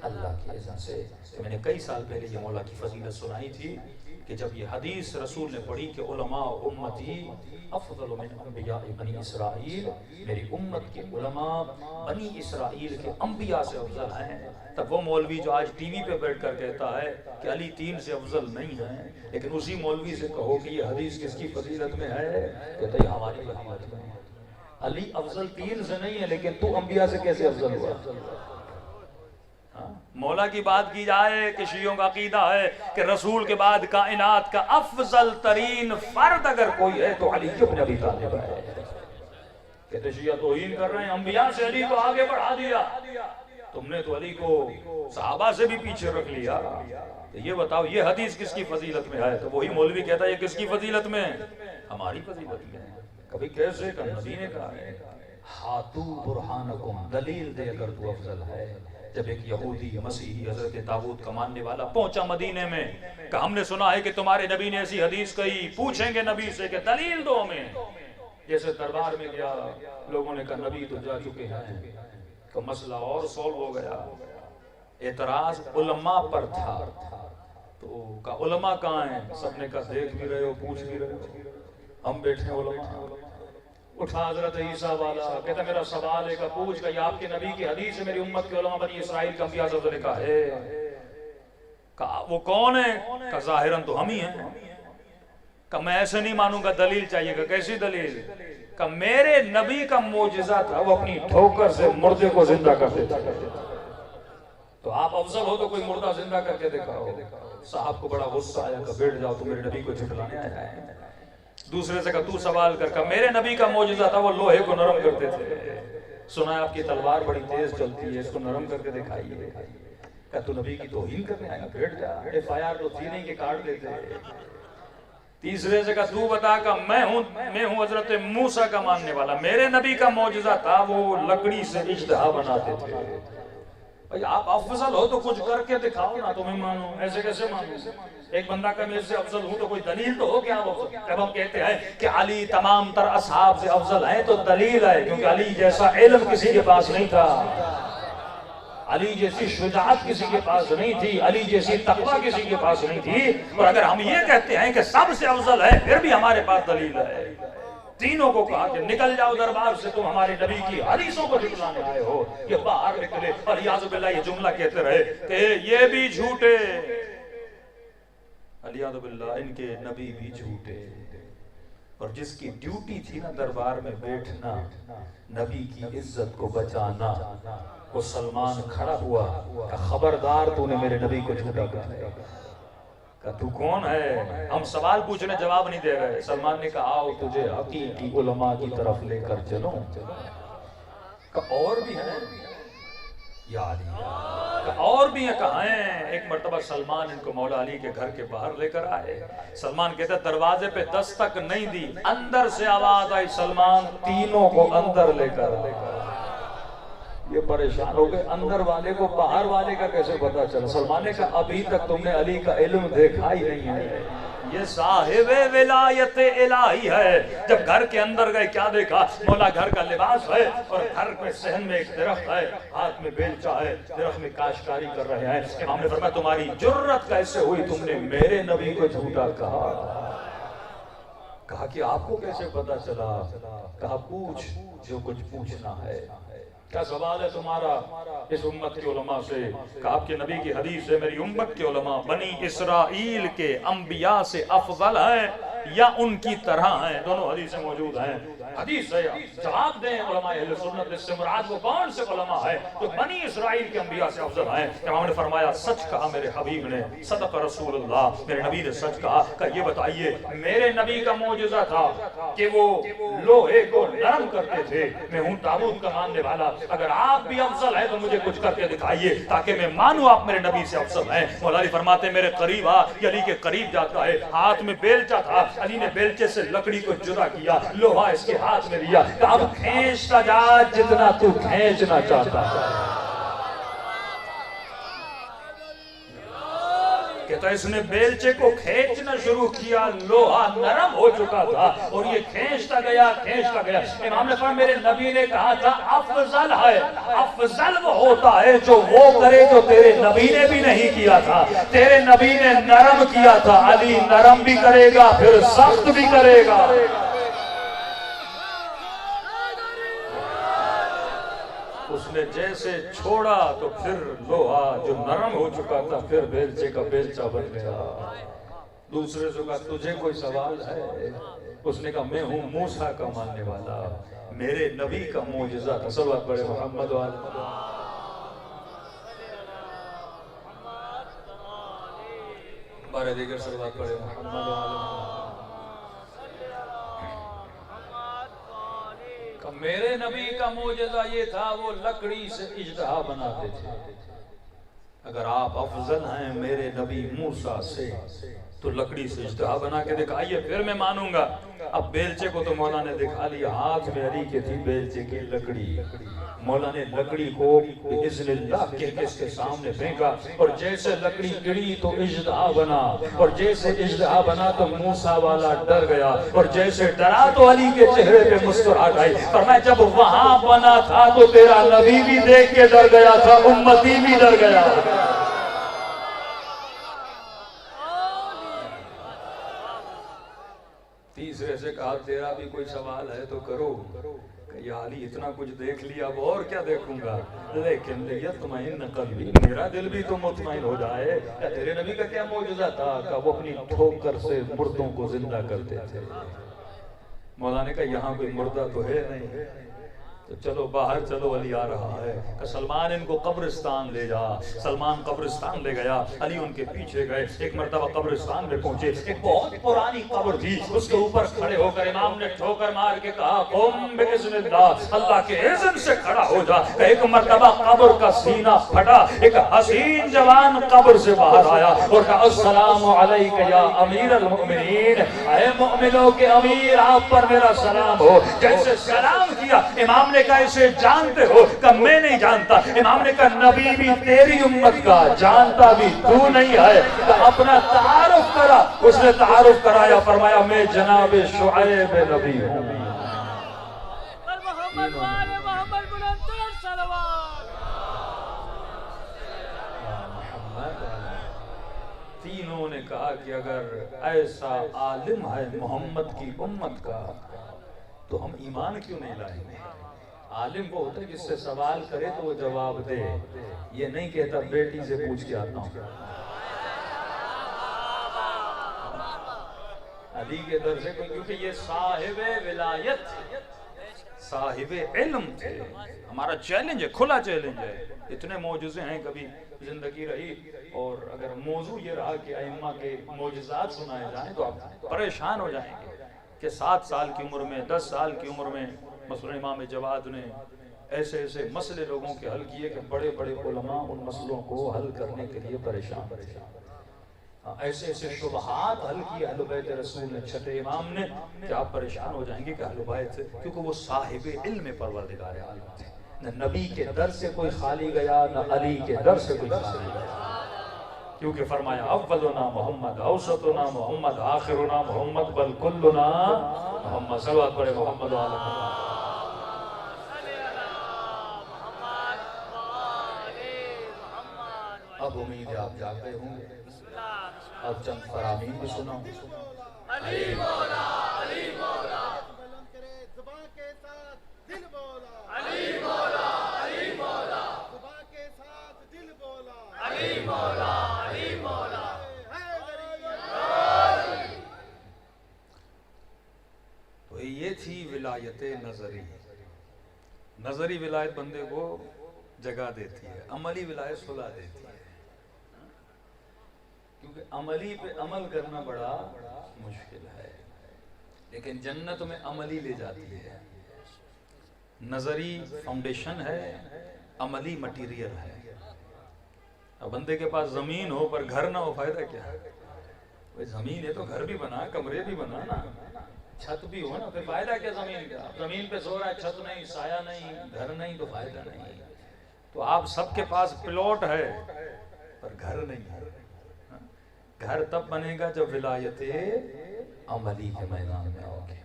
اللہ کے اذن سے. میں نے کئی سال پہلے یہ مولا کی فضیلت سنائی تھی کہ جب یہ حدیث رسول نے پڑھی کہ علماء امتی افضل من انبیاء بنی اسرائیل، میری امت کے علماء بنی اسرائیل کے انبیاء سے افضل ہیں، تب وہ مولوی جو آج ٹی وی پہ بیٹھ کر کہتا ہے کہ علی 3 سے افضل نہیں ہے، لیکن اسی مولوی سے کہو کہ یہ حدیث کس کی فضیلت میں ہے، کہتا ہے ہماری فضیلت میں ہے. علی افضل 3 سے نہیں ہے، لیکن تو انبیاء سے کیسے افضل ہوا؟ مولا کی بات کی جائے کہ شیعوں کا عقیدہ ہے کہ رسول کے بعد کائنات کا افضل ترین فرد اگر کوئی ہے تو علی بن ابی طالب ہے. کہتے شیعہ توہین کر رہے ہیں، انبیاء سے علی کو آگے بڑھا دیا، تم نے تو علی کو صحابہ سے بھی پیچھے رکھ لیا. تو یہ بتاؤ یہ حدیث کس کی فضیلت میں ہے؟ تو وہی مولوی کہتا ہے یہ کس کی فضیلت میں؟ ہماری فضیلت میں. کبھی کیسے کہ نبی نے کہا ہے ہاتو برہانکم، دلیل دے اگر تو افضل ہے. جب ایک یہودی مسیحی حضرت تابوت کا ماننے والا پہنچا مدینے میں کہ ہم نے سنا ہے کہ تمہارے نبی نے ایسی حدیث کہی، پوچھیں گے نبی سے کہ دلیل دو ہمیں. جیسے دربار میں گیا، لوگوں نے کہا نبی تو جا چکے ہیں، تو مسئلہ اور سولو ہو گیا. اعتراض علماء پر تھا، تو کہا علماء کہاں ہیں؟ سب نے کہا دیکھ بھی رہے ہو پوچھ بھی رہے ہو، ہم بیٹھے ہیں علماء. اٹھا حضرت عیسیٰ والا، کہتا میرا سوال ہے کہ پوچھ کہ یہ آپ کے نبی کی حدیث ہے، میری امت کے علماء بنی اسرائیل کا انبیاء سے نے کہا ہے. کہا وہ کون ہے؟ کہا ظاہراً تو ہم ہی ہیں. کہا میں ایسے نہیں مانوں گا، دلیل چاہیے. کہ کیسی دلیل؟ کہ میرے نبی کا معجزہ تھا وہ اپنی ٹھوکر سے مردے کو زندہ کر دیتا. تو آپ افضل ہو تو کوئی مردہ زندہ کر کے دکھاؤ. صاحب کو بڑا غصہ آیا کہ بیٹھ جاؤ، تو میرے نبی کو جھٹلانے آیا ہے. دوسرے سے کہا تو سوال کر. کہا میرے نبی کا معجزہ تھا وہ لوہے کو نرم کرتے تھے. سنا ہے آپ کی تلوار بڑی تیز چلتی ہے، اس کو نرم کر کے دکھائیے. کہا تو نبی کی توہین کرنے آیا، بیٹھ جا. FIR تو تھی نہیں کہ کاٹ لیتے. تیسرے سے کہا تو بتا. کہ میں ہوں حضرت موسیٰ کا ماننے والا، میرے نبی کا معجزہ تھا وہ لکڑی سے اژدہا بناتے تھے. بھئی آپ افضل ہو تو کچھ کر کے دکھاؤ نا، تمہیں مانو. ایسے کیسے مانو؟ ایک بندہ کا میرے سے افضل ہوں تو کوئی دلیل تو ہو کیا افضل. جب ہم کہتے ہیں کہ علی تمام تر اصحاب سے افضل ہیں تو دلیل ہے، کیونکہ علی جیسا علم کسی کے پاس نہیں تھا، علی جیسی شجاعت کسی کے پاس نہیں تھی، علی جیسی تقویٰ کسی کے پاس نہیں تھی. اور اگر ہم یہ کہتے ہیں کہ سب سے افضل ہے پھر بھی ہمارے پاس دلیل ہے. تینوں کو کہا کہ نکل جاؤ دربار سے، تم ہمارے نبی کی حدیثوں کو جھٹلانے آئے ہو. یہ باہر نکلے اور یعوذ باللہ یہ جملہ کہتے رہے کہ یہ بھی جھوٹے، علیہ باللہ ان کے نبی بھی جھوٹے. اور جس کی ڈیوٹی تھی نا دربار میں بیٹھنا، نبی کی عزت کو بچانا، وہ سلمان کھڑا ہوا کہ خبردار تو نے میرے نبی کو جھوٹا کہا. کہ تو کون ہے؟ ہم سوال پوچھنے جواب نہیں دے رہے. سلمان نے کہا آؤ تجھے حقیقی علماء کی طرف لے کر چلو. کہ اور بھی ہیں یا علی، کہ اور بھی ہیں. کہاں ہیں؟ ایک مرتبہ سلمان ان کو مولا علی کے گھر کے باہر لے کر آئے. سلمان کہتا ہے دروازے پہ دستک نہیں دی، اندر سے آواز آئی سلمان تینوں کو اندر لے کر. یہ پریشان ہو گئے، اندر والے کو باہر والے کا کیسے پتا چلا؟ سلمان نے کہا ابھی تک تم نے علی کا علم دیکھا ہی نہیں ہے. یہ صاحب ولایت الہی ہے. جب گھر کے اندر گئے کیا دیکھا؟ مولا گھر کا لباس ہے اور گھر کے صحن میں ایک درخت ہے, ہاتھ میں بیلچہ ہے, درخت میں کاشتکاری کر رہے ہیں. امام نے فرمایا تمہاری جرت کیسے ہوئی, تم نے میرے نبی کو جھوٹا کہا؟ کہا کہ آپ کو کیسے پتا چلا؟ کہا پوچھ جو کچھ پوچھنا ہے. کیا سوال ہے تمہارا اس امت کے علماء سے؟ کہ آپ کے نبی کی حدیث ہے میری امت کے علماء بنی اسرائیل کے انبیاء سے افضل ہیں یا ان کی طرح ہیں؟ دونوں حدیثیں موجود ہیں. حدیث ہے, جواب دیں علماء اہل سنت اس سے مراد وہ کون سے علماء ہیں تو بنی اسرائیل کے انبیاء سے افضل ہیں. امام نے فرمایا سچ کہا میرے حبیب نے, صدق رسول اللہ, میرے نبی نے سچ کہا. کہ یہ بتائیے میرے نبی کا معجزہ تھا کہ وہ لوہے کو نرم کرتے تھے. میں ہوں تابوت کا ماننے والا, اگر آپ بھی افضل ہیں تو مجھے کچھ کر کے دکھائیے تاکہ میں مانوں آپ میرے نبی سے افضل ہیں. مولا علی فرماتے میرے قریب آ, یہ علی کے قریب جاتا ہے, ہاتھ میں بیلچہ تھا, علی نے بیلچے سے لکڑی کو جدا کیا, لوہا اس کے ہاتھ میں لیا, کہ اب کھینچتا جا جتنا تو کھینچنا چاہتا ہے. کہتا ہے اس نے بیلچے کو کھینچنا شروع کیا, لوہا نرم ہو چکا تھا اور یہ کھینچتا گیا کھینچتا گیا. امام نے فرمایا میرے نبی نے کہا تھا افضل ہے, افضل وہ ہوتا ہے جو وہ کرے جو تیرے نبی نے بھی نہیں کیا تھا. تیرے نبی نے نرم کیا تھا, علی نرم بھی کرے گا پھر سخت بھی کرے گا. اس نے جیسے چھوڑا تو پھر لوہا جو نرم ہو چکا تھا پھر بیلچے کا بیلچہ بن گیا. دوسرے سے کہا تجھے کوئی سوال ہے؟ اس نے کہا میں ہوں موسیٰ کا ماننے والا, میرے نبی کا معجزہ تھا. صلوات پڑھے محمد والے. بارے دیگر صلوات پڑھے محمد والے. میرے نبی کا معجزہ یہ تھا وہ لکڑی سے اژدہا بناتے تھے. اگر آپ افضل ہیں میرے نبی موسیٰ سے تو لکڑی سے اژدہا بنا کے دکھائیے پھر میں مانوں گا. اب بیلچے کو تو مولا نے دکھا لیا, ہاتھ میں علی کے تھی بیلچے کی لکڑی. مولا نے لکڑی کو باذن اللہ کے اس کے سامنے پھینکا اور جیسے لکڑی گری تو اژدہا بنا, اور جیسے اژدہا بنا تو موسیٰ والا ڈر گیا, اور جیسے ڈرا تو علی کے چہرے پہ مسکراہٹ آئی. فرمایا جب وہاں بنا تھا تو تیرا نبی بھی دیکھ کے ڈر گیا تھا, امتی بھی ڈر گیا. تیسرے سے کہا تیرا بھی کوئی سوال ہے تو کرو. کہ یا علی اتنا کچھ دیکھ لیا اب اور کیا دیکھوں گا, لیکن یطمئن قلبی, میرا دل بھی تو مطمئن ہو جائے. تیرے نبی کا کیا معجزہ تھا؟ کہ وہ اپنی ٹھوکر سے مردوں کو زندہ کرتے تھے. مولا نے کہا یہاں کوئی مردہ تو ہے نہیں, تو چلو باہر چلو, علی آ رہا ہے. کہ سلمان ان کو قبرستان لے جا. سلمان قبرستان لے گیا, علی ان کے پیچھے گئے. ایک مرتبہ قبرستان میں پہنچے, ایک بہت پرانی قبر تھی, اس کے اوپر کھڑے ہو کر امام نے ٹھوکر مار کے کہا قم باذن اللہ, اللہ کے اذن سے کھڑا ہو جا. کہ ایک مرتبہ قبر کا سینہ پھٹا, ایک حسین جوان قبر سے باہر آیا اور کہا السلام علیک یا امیر المؤمنین, اے مؤمنوں کے امیر آپ پر میرا سلام ہو. جیسے سلام کیا امام نے کہا اسے جانتے ہو؟ کہ میں نہیں جانتا. امام نے کہا نبی بھی تیری امت کا, جانتا بھی تو نہیں ہے. کہ اپنا تعارف کرا. اس نے تعارف کرایا, فرمایا میں جناب شعیب نبی ہوں. تینوں نے کہا کہ اگر ایسا عالم ہے محمد کی امت کا تو ہم ایمان کیوں نہیں لائیں گے؟ عالم وہ ہوتا ہے جس سے سوال کرے تو وہ جواب دے, یہ نہیں کہتا بیٹی سے پوچھ کے آتا ہوں. علی کے در سے, کیونکہ یہ صاحب ولایت صاحب علم تھے. ہمارا چیلنج ہے, کھلا چیلنج ہے. اتنے معجزے ہیں کبھی زندگی رہی, اور اگر موضوع یہ رہا کہ ائمہ کے معجزات سنائے جائیں تو آپ پریشان ہو جائیں گے. کہ 7 سال کی عمر میں 10 سال کی عمر میں مثلا امام جواد نے ایسے ایسے مسئلے لوگوں کے حل کیے کہ بڑے بڑے علماء ان مسئلوں کو حل کرنے کے لیے پریشان. ایسے ایسے شبہات حل کیے اہل بیت رسول نے, چھٹے امام نے, کہ آپ پریشان ہو جائیں گے کہ اہل بیت, کیونکہ وہ صاحب علم پروردگار عالم تھے. نہ نبی کے در سے کوئی خالی گیا, نہ علی کے در سے کوئی خالی گیا. کیونکہ فرمایا اولنا محمد، اوسطنا محمد، آخرنا محمد، بل کلنا محمد. صلوات پڑھے محمد و آل محمد. اب امید ہے آپ جاگ گئے ہوں گے. اب چند فرامین بھی سناؤں. علی مولا، علی مولا، بلند کرے زباں کے ساتھ دل بولا. علی مولا، علی مولا، زباں کے ساتھ دل بولا. علی مولا، علی مولا. تو یہ تھی ولایت نظری. نظری ولایت بندے کو جگہ دیتی ہے، عملی ولایت سلا دیتی ہے. کیونکہ عملی پہ عمل کرنا بڑا مشکل ہے، لیکن جنت میں عملی لے جاتی ہے. نظری فاؤنڈیشن ہے، عملی مٹیریل ہے. اب بندے کے پاس زمین ہو پر گھر نہ ہو، فائدہ کیا ہے؟ بھئی زمین ہے تو گھر بھی بنا، کمرے بھی بنا نا، چھت بھی ہو نا، پھر فائدہ کیا زمین کا؟ زمین پہ سو رہا ہے، چھت نہیں، سایہ نہیں، گھر نہیں، تو فائدہ نہیں. تو آپ سب کے پاس پلاٹ ہے پر گھر نہیں ہے. گھر تب بنے گا جب ولایت عملی کے میدان میں آؤ گے.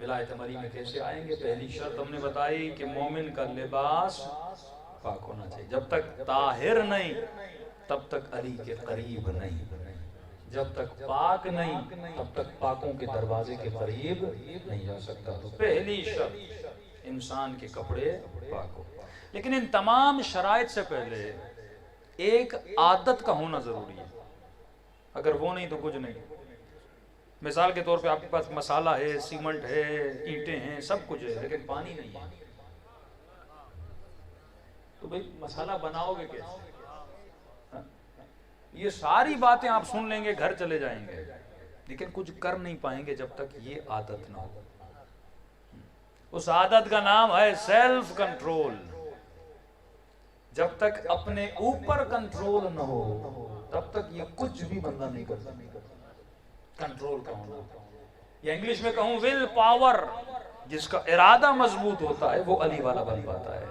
ولایت عملی میں کیسے آئیں گے؟ پہلی شرط ہم نے بتائی کہ مومن کا لباس پاک ہونا چاہیے. جب تک طاہر نہیں تب تک علی کے قریب نہیں. جب تک پاک نہیں تب تک پاکوں کے دروازے کے قریب نہیں جا سکتا. تو پہلی شرط انسان کے کپڑے پاک ہو. لیکن ان تمام شرائط سے پہلے ایک عادت کا ہونا ضروری ہے. اگر وہ نہیں تو کچھ نہیں. مثال کے طور پہ آپ کے پاس مسالہ ہے، سیمنٹ ہے، اینٹیں ہیں، سب کچھ ہے، لیکن پانی نہیں ہے. تو بھئی مسالہ بناؤ گے کیسے؟ یہ ساری باتیں آپ سن لیں گے، گھر چلے جائیں گے، لیکن کچھ کر نہیں پائیں گے جب تک یہ عادت نہ ہو. اس عادت کا نام ہے سیلف کنٹرول. جب تک اپنے اوپر کنٹرول نہ ہو تب تک یہ کچھ بھی بندہ نہیں کر سکتا. کنٹرول کا ہونا، یا انگلش میں کہوں ول پاور. جس کا ارادہ مضبوط ہوتا ہے وہ علی والا بن پاتا ہے.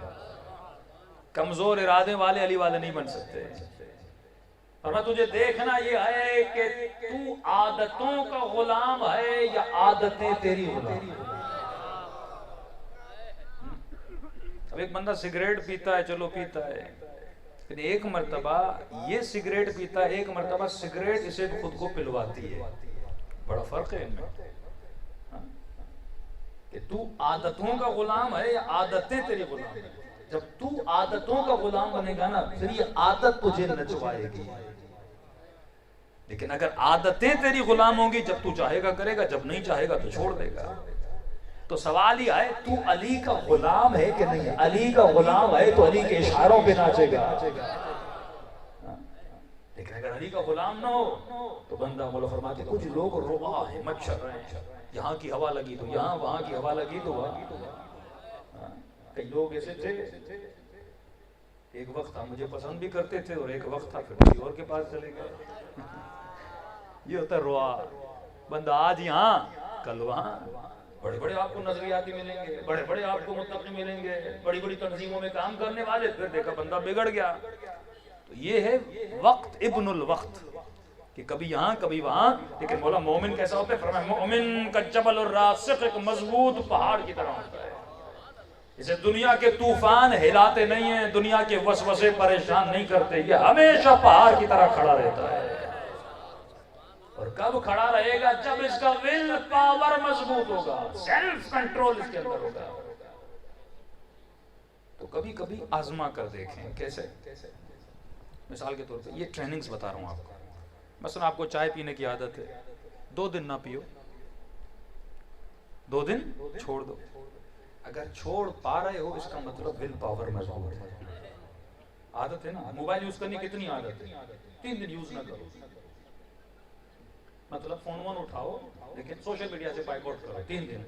کمزور ارادے والے علی والے نہیں بن سکتے. اور میں تجھے دیکھنا یہ ہے کہ تو عادتوں کا غلام ہے یا عادتیں تیری غلام. اب ایک بندہ سگریٹ پیتا ہے، چلو پیتا ہے، لیکن ایک مرتبہ یہ سگریٹ پیتا ہے، ایک مرتبہ سگریٹ اسے خود کو پلواتی ہے. بڑا فرق ہے ان میں کہ تو عادتوں کا غلام ہے یا عادتیں تیری غلام ہے. جب تو عادتوں کا غلام بنے گا نا پھر یہ عادت تجھے نچوائے گی. لیکن اگر عادتیں تیری غلام ہوں گی، جب تو چاہے گا کرے گا، جب نہیں چاہے گا تو چھوڑ دے گا. تو سوال یہ ہے تو علی کا غلام ہے کہ نہیں؟ علی کا غلام ہے تو علی کے اشاروں پہ ناچے گا. لیکن اگر علی کا غلام نہ ہو تو بندہ مولا فرماتے کچھ لوگ روا ہیں، مچھر ہیں، یہاں کی ہوا لگی تو یہاں، وہاں کی ہوا لگی تو وہاں. کئی لوگ ایسے تھے، ایک وقت تھا مجھے پسند بھی کرتے تھے اور ایک وقت تھا پھر کسی اور کے پاس چلے گئے. یہ ہوتا ہے روا. بندہ آج یہاں کل وہاں. بڑے بڑے آپ کو نظریاتی ملیں گے، بڑے بڑے آپ کو متقی ملیں گے، بڑی بڑی تنظیموں میں کام کرنے والے، پھر دیکھا بندہ بگڑ گیا. تو یہ ہے وقت ابن الوقت، کہ کبھی یہاں کبھی وہاں. لیکن مولا مومن کیسا ہوتا ہے؟ فرمایا مومن کا جبل الراسخ، ایک مضبوط پہاڑ کی طرح ہوتا ہے. اسے دنیا کے طوفان ہلاتے نہیں ہیں، دنیا کے وسوسے پریشان نہیں کرتے. یہ ہمیشہ پہاڑ کی طرح کھڑا رہتا ہے. اور کب کھڑا رہے گا؟ جب اس کا ول پاور مضبوط ہوگا، سیلف کنٹرول اس کے اندر ہوگا. تو کبھی کبھی آزما کر دیکھیں. کیسے؟ مثال کے طور پہ یہ ٹریننگز بتا رہا ہوں آپ کو. مثلا آپ کو چائے پینے کی عادت ہے، 2 دن نہ پیو، 2 دن چھوڑ دو. اگر چھوڑ پا رہے ہو اس کا مطلب ول پاور مضبوط ہے. عادت ہے نا، موبائل یوز کرنے کی کتنی عادت ہے؟ 3 دن یوز نہ کرو. مطلب فون ون اٹھاؤ لیکن سوشل میڈیا سے بائیکاٹ کرو 3 دن.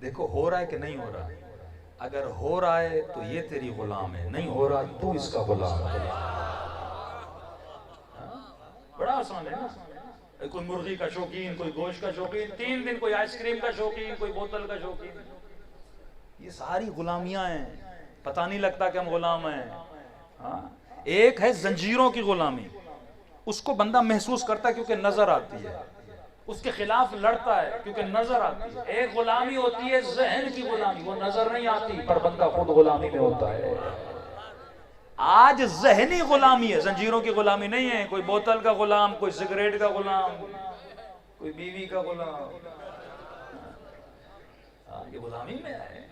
دیکھو ہو رہا ہے کہ نہیں ہو رہا. اگر ہو رہا ہے تو یہ تیری غلام ہے، نہیں ہو رہا تو اس کا غلام ہے. بڑا آسان ہے نا. کوئی مرغی کا شوقین، کوئی گوشت کا شوقین، 3 دن کوئی آئس کریم کا شوقین، کوئی بوتل کا شوقین. یہ ساری غلامیاں ہیں، پتہ نہیں لگتا کہ ہم غلام ہیں. ایک ہے زنجیروں کی غلامی. اس کو بندہ محسوس کرتا ہے کیونکہ نظر آتی ہے، اس کے خلاف لڑتا ہے کیونکہ نظر آتی ہے۔ ایک غلامی ہوتی ہے ذہن کی غلامی، وہ نظر نہیں آتی پر بندہ خود غلامی میں ہوتا ہے۔ آج ذہنی غلامی ہے، زنجیروں کی غلامی نہیں ہے، کوئی بوتل کا غلام، کوئی سگریٹ کا غلام، کوئی بیوی کا غلام، یہ غلامی میں ہے۔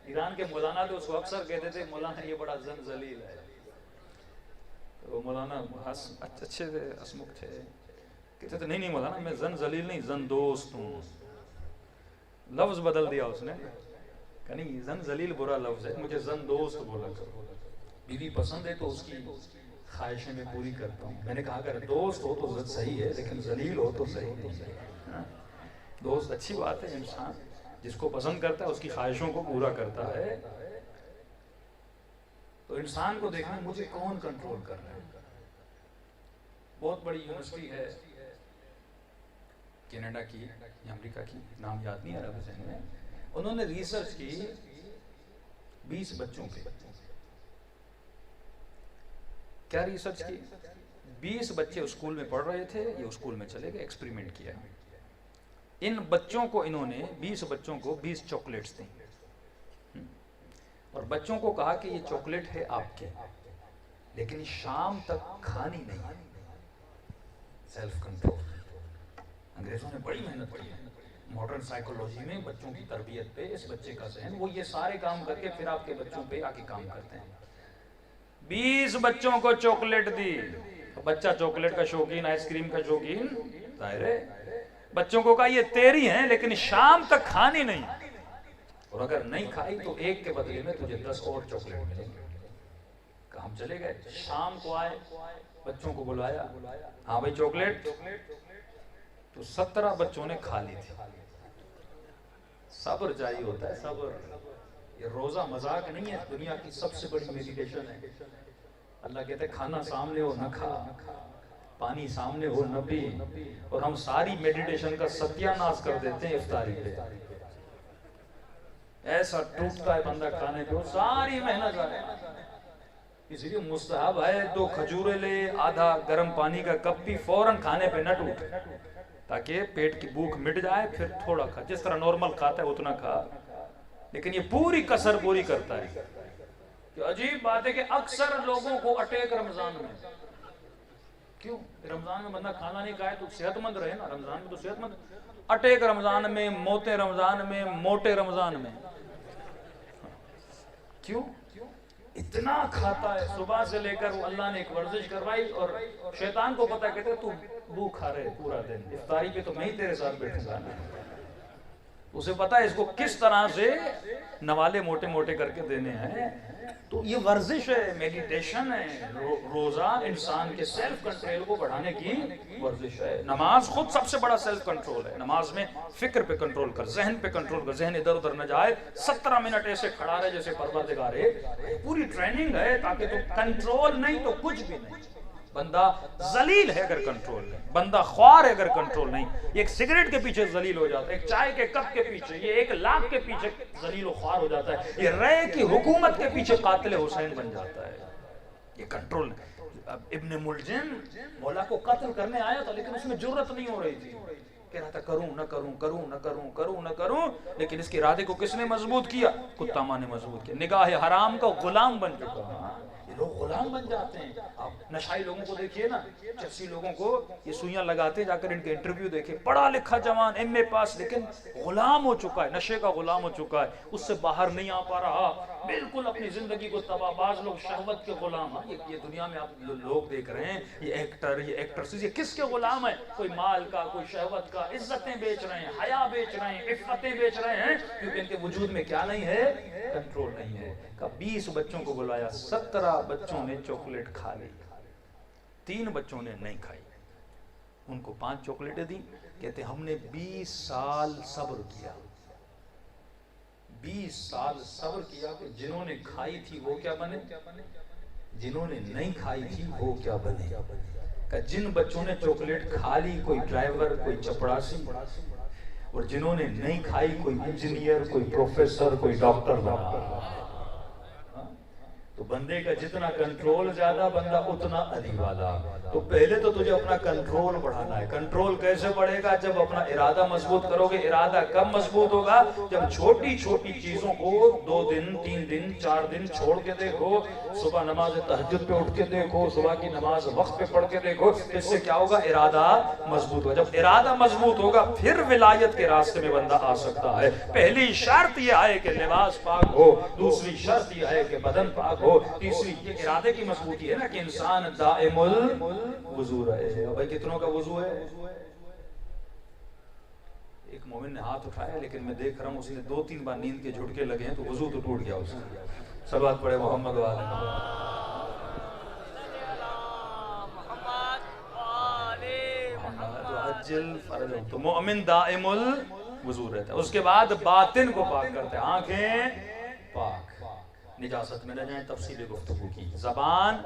ایران کے مولانا تو اس کو اکثر کہتے تھے مولانا یہ بڑا زن ذلیل ہے، وہ مولانا اچھے تھے، ہسمکھ تھے، کہتے تھے نہیں مولانا میں زن ذلیل نہیں، زن دوست ہوں۔ لفظ بدل دیا اس نے، کہ نہیں زن ذلیل برا لفظ ہے، مجھے زن دوست بولا کرو، بیوی پسند ہے تو اس کی خواہشیں میں پوری کرتا ہوں۔ میں نے کہا اگر دوست ہو تو صحیح ہے لیکن ذلیل ہو تو صحیح نہیں۔ دوست اچھی بات ہے، انسان جس کو پسند کرتا ہے اس کی خواہشوں کو پورا کرتا ہے۔ تو انسان کو دیکھنا مجھے کون کنٹرول کر رہا ہے۔ بہت بڑی یونیورسٹی ہے کینیڈا کی یا امریکہ کی، نام یاد نہیں آ رہا ذہن میں، انہوں نے ریسرچ کی 20 بچوں پہ۔ کیا ریسرچ کی؟ 20 بچے اسکول میں پڑھ رہے تھے، یہ اسکول میں چلے گئے، ایکسپریمنٹ کیا۔ ان بچوں کو انہوں نے 20 بچوں کو 20 چاکلیٹس دیں اور بچوں کو کہا کہ یہ چاکلیٹ ہے آپ کے، لیکن شام تک کھانی نہیں۔ Self control. انگریزوں نے بڑی محنت کی ماڈرن سائیکولوجی میں بچوں کی تربیت پہ، اس بچے کا ذہن، وہ یہ سارے کام کر کے پھر آپ کے بچوں پہ آ کے کام کرتے ہیں۔ 20 بچوں کو چاکلیٹ دی، بچہ چاکلیٹ کا شوقین، آئس کریم کا شوقین، ظاہر ہے بچوں کو کہا یہ تیری ہیں لیکن شام تک کھانی نہیں، اور اگر نہیں کھائی تو ایک کے بدلے میں تجھے 10 اور چاکلیٹ ملیں گے۔ کام چلے گئے، شام کو آئے، بچوں کو بلایا، ہاں بھائی چاکلیٹ، تو 17 بچوں نے کھا لی تھی۔ صبر چاہیے ہوتا ہے، صبر۔ یہ روزہ مذاق نہیں ہے، دنیا کی سب سے بڑی میڈیٹیشن ہے۔ اللہ کہتے ہیں کھانا سامنے ہو نہ کھا، پانی سامنے ہو نہ پی، اور ہم ساری میڈیٹیشن کا ستیہ ناش کر دیتے ہیں افطاری پہ۔ ایسا ٹوٹتا ہے بندہ کھانے پہ، ساری محنت آئے۔ اس لیے مستحب ہے 2 کھجورے لے، آدھا گرم پانی کا کپ پی، فوراً کھانے پہ نہ ٹوٹے، تاکہ پیٹ کی بھوک مٹ جائے، پھر تھوڑا کھا، جس طرح نارمل کھاتا ہے اتنا کھا۔ لیکن یہ پوری کسر پوری کرتا ہے۔ کہ عجیب بات ہے کہ اکثر لوگوں کو اٹیک رمضان میں، کیوں؟ رمضان میں بندہ کھانا نہیں کھائے تو صحت مند رہے نا، رمضان میں تو صحت مند، اٹیک رمضان میں، موتیں رمضان میں، موٹے رمضان میں۔ کیوں؟ اتنا کھاتا ہے، صبح سے لے کر وہ اللہ نے ایک ورزش کروائی، اور شیطان کو پتا کہتے تو بھوکا رہے پورا دن، افطاری پہ تو میں ہی تیرے ساتھ بیٹھوں گا نا۔ اسے پتا ہے اس کو کس طرح سے نوالے موٹے موٹے کر کے دینے ہیں۔ تو یہ ورزش ہے، میڈیٹیشن ہے، روزہ انسان کے سیلف کنٹرول کو بڑھانے کی ورزش ہے۔ نماز خود سب سے بڑا سیلف کنٹرول ہے۔ نماز میں فکر پہ کنٹرول کر، ذہن پہ کنٹرول کر، ذہن ادھر ادھر نہ جائے۔ 17 منٹ ایسے کھڑا رہے جیسے پروردگار ہے، پوری ٹریننگ ہے، تاکہ تو کنٹرول نہیں تو کچھ بھی نہیں۔ بندہ ذلیل ہے اگر کنٹرول نہیں، بندہ خوار ہے اگر کنٹرول نہیں۔ یہ ایک سگریٹ کے پیچھے ذلیل ہو جاتا ہے، ایک چائے کے کپ کے پیچھے، یہ 1 لاکھ کے پیچھے ذلیل و خوار ہو جاتا ہے، یہ رے کی حکومت کے پیچھے قاتل حسین بن جاتا ہے۔ یہ کنٹرول نہیں۔ اب ابن ملجم مولا کو قتل کرنے آیا تھا، لیکن اس میں جرت نہیں ہو رہی تھی، کہہ رہا تھا کروں نہ کروں، کروں نہ کروں، کروں نہ کروں، لیکن اس کے ارادے کو کس نے مضبوط کیا؟ کتا ماں نے مضبوط کیا۔ نگاہ حرام کا غلام بن چکا۔ لوگ غلام بن جاتے ہیں۔ آپ نشائی لوگوں کو دیکھیے نا، چرسی لوگوں کو یہ سوئیاں لگاتے، جا کر ان کے انٹرویو دیکھیں، پڑھا لکھا جوان، ایم اے پاس، لیکن غلام ہو چکا ہے، نشے کا غلام ہو چکا ہے، اس سے باہر نہیں آ پا رہا، بالکل اپنی زندگی کو تباہ۔ بعض لوگ شہوت کے غلام ہیں، یہ دنیا میں آپ لوگ دیکھ رہے ہیں، یہ ایکٹر، یہ ایکٹریسز، یہ کس کے غلام ہیں؟ کوئی مال کا، کوئی شہوت کا، عزتیں بیچ رہے ہیں، حیا بیچ رہے ہیں، عفتیں بیچ رہے ہیں، کیونکہ ان کے وجود میں کیا نہیں ہے؟ کنٹرول نہیں ہے۔ 20 بچوں کو بلایا، 17 بچوں نے چاکلیٹ کھا لی، 3 بچوں نے نہیں کھائی۔ ان کو 5 چاکلیٹیں دی، کہتے ہم نے 20 سال صبر کیا، 20 سال صبر کیا کہ جنہوں نے کھائی تھی وہ کیا بنے، جنہوں نے نہیں کھائی تھی وہ کیا بنے۔ کہ جن بچوں نے چاکلیٹ کھا لی، کوئی ڈرائیور، کوئی چپڑاسی، اور جنہوں نے نہیں کھائی، کوئی انجینئر، کوئی پروفیسر، کوئی ڈاکٹر بنا۔ تو تو بندے کا جتنا کنٹرول زیادہ بندہ اتنا علی والا. تو پہلے تو تجھے اپنا کنٹرول بڑھانا ہے. کنٹرول کیسے بڑھے گا؟ جب اپنا ارادہ مضبوط کرو گے. ارادہ کب مضبوط ہوگا؟ جب چھوٹی چھوٹی چیزوں کو 2 دن 3 دن 4 دن چھوڑ کے دیکھو. صبح نماز تہجد پہ اٹھ کے دیکھو, صبح کی نماز وقت پہ پڑھ کے دیکھو. اس سے کیا ہوگا؟ ارادہ مضبوط ہوگا. جب ارادہ مضبوط ہوگا پھر ولایت کے راستے میں بندہ آ سکتا ہے. پہلی شرط یہ ہے کہ لباس پاک ہو, دوسری شرط یہ ہے کہ بدن پاک ہو, تیسری یہ ارادے کی مضبوطی ہے نا کہ انسان دائم الوضو رہے. بھائی کتنوں کا وضو ہے؟ ایک مومن نے ہاتھ اٹھایا, لیکن میں دیکھ رہا ہوں اس نے 2-3 بار نیند کے جھٹکے لگے ہیں, تو وضو تو ٹوٹ گیا اس کا. صلوات پڑھے محمد والے محمد. تو مومن دائم الوضو رہتا ہے. اس کے بعد باطن کو پاک کرتے ہیں. آنکھیں پاک, نجاست میں نہ جائیں. تفصیل گفتگو کی. زبان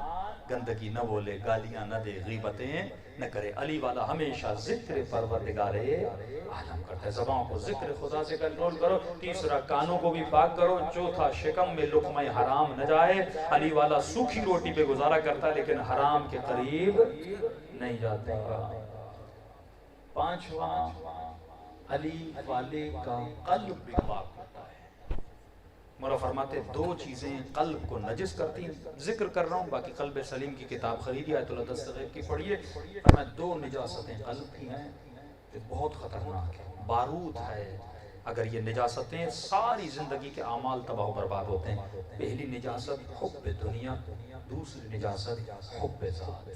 گندگی نہ بولے, گالیاں نہ دے, غیبتیں نہ کرے. علی والا ہمیشہ ذکر پروردگار عالم کرتا ہے. زبان کو ذکر خدا سے کنٹرول کرو. تیسرا کانوں کو بھی پاک کرو. چوتھا شکم میں لقمہ حرام نہ جائے. علی والا سوکھی روٹی پہ گزارا کرتا ہے لیکن حرام کے قریب نہیں جاتے. پانچواں, علی والے کا قلب بھی پاک ہوتا ہے. مولا فرماتے 2 چیزیں قلب کو نجس کرتی ہیں. ذکر کر رہا ہوں, باقی قلب سلیم کی کتاب خریدی, آیت اللہ دستغیب کی پڑھیے. فرمایا 2 نجاستیں قلب کی ہیں جو بہت خطرناک ہے, بارود ہے. اگر یہ نجاستیں ساری زندگی کے اعمال تباہ و برباد ہوتے ہیں. پہلی نجاست حب دنیا, دوسری نجاست حب ذات.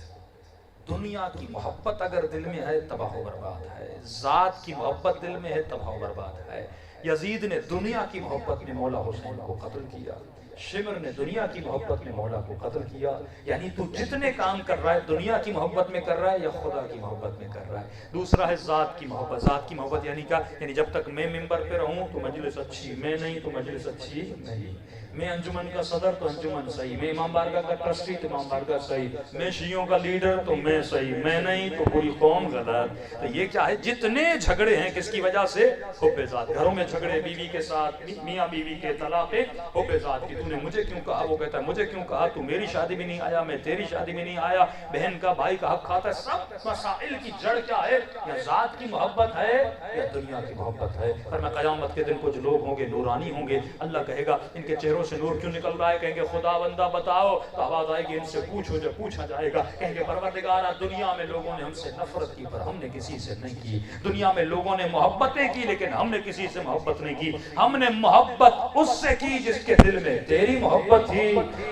دنیا کی محبت اگر دل میں ہے تباہ و برباد ہے. ذات کی محبت دل میں ہے تباہ و برباد ہے. یزید نے دنیا کی محبت میں مولا حسین کو قتل کیا. شمر نے دنیا کی محبت میں مولا کو قتل کیا. یعنی تو جتنے کام کر رہا ہے دنیا کی محبت میں کر رہا ہے یا خدا کی محبت میں کر رہا ہے. دوسرا ہے ذات کی محبت. ذات کی محبت یعنی کیا؟ یعنی جب تک میں ممبر پہ رہوں تو مجلس اچھی, میں نہیں تو مجلس اچھی نہیں. میں انجمن کا صدر تو انجمن صحیح, میں امام بارگاہ کا ٹرسٹی تو امام بارگاہ صحیح, میں شیعوں کا لیڈر تو میں صحیح, میں نہیں تو پوری قوم غلط. تو یہ کیا ہے؟ جتنے جھگڑے ہیں کس کی وجہ سے؟ حب ذات. گھروں میں جھگڑے بیوی کے ساتھ, میاں بیوی کے طلاق, حب ذات کی. تو نے مجھے کیوں کہا, وہ کہتا ہے مجھے کیوں کہا, تو میری شادی میں نہیں آیا, میں تیری شادی میں نہیں آیا, بہن کا بھائی کا حق کھاتا ہے. سب مسائل کی جڑ کیا ہے؟ یا ذات کی محبت ہے یا دنیا کی محبت ہے. اور میں قیامت کے دن کچھ لوگ ہوں گے نورانی ہوں گے, اللہ کہے گا ان کے چہروں سے نور کیوں نکل رہا ہے؟ کہیں گے خدا بندہ بتاؤ. تو آواز آئے گی ان سے پوچھو جو پوچھا جائے گا. کہیں گے پروردگارا دنیا میں لوگوں نے ہم سے نفرت کی پر ہم نے کسی سے نہیں کی. دنیا میں لوگوں نے محبتیں کی لیکن ہم نے کسی سے محبت نہیں کی. ہم نے محبت اس سے کی جس کے دل میں تیری محبت تھی,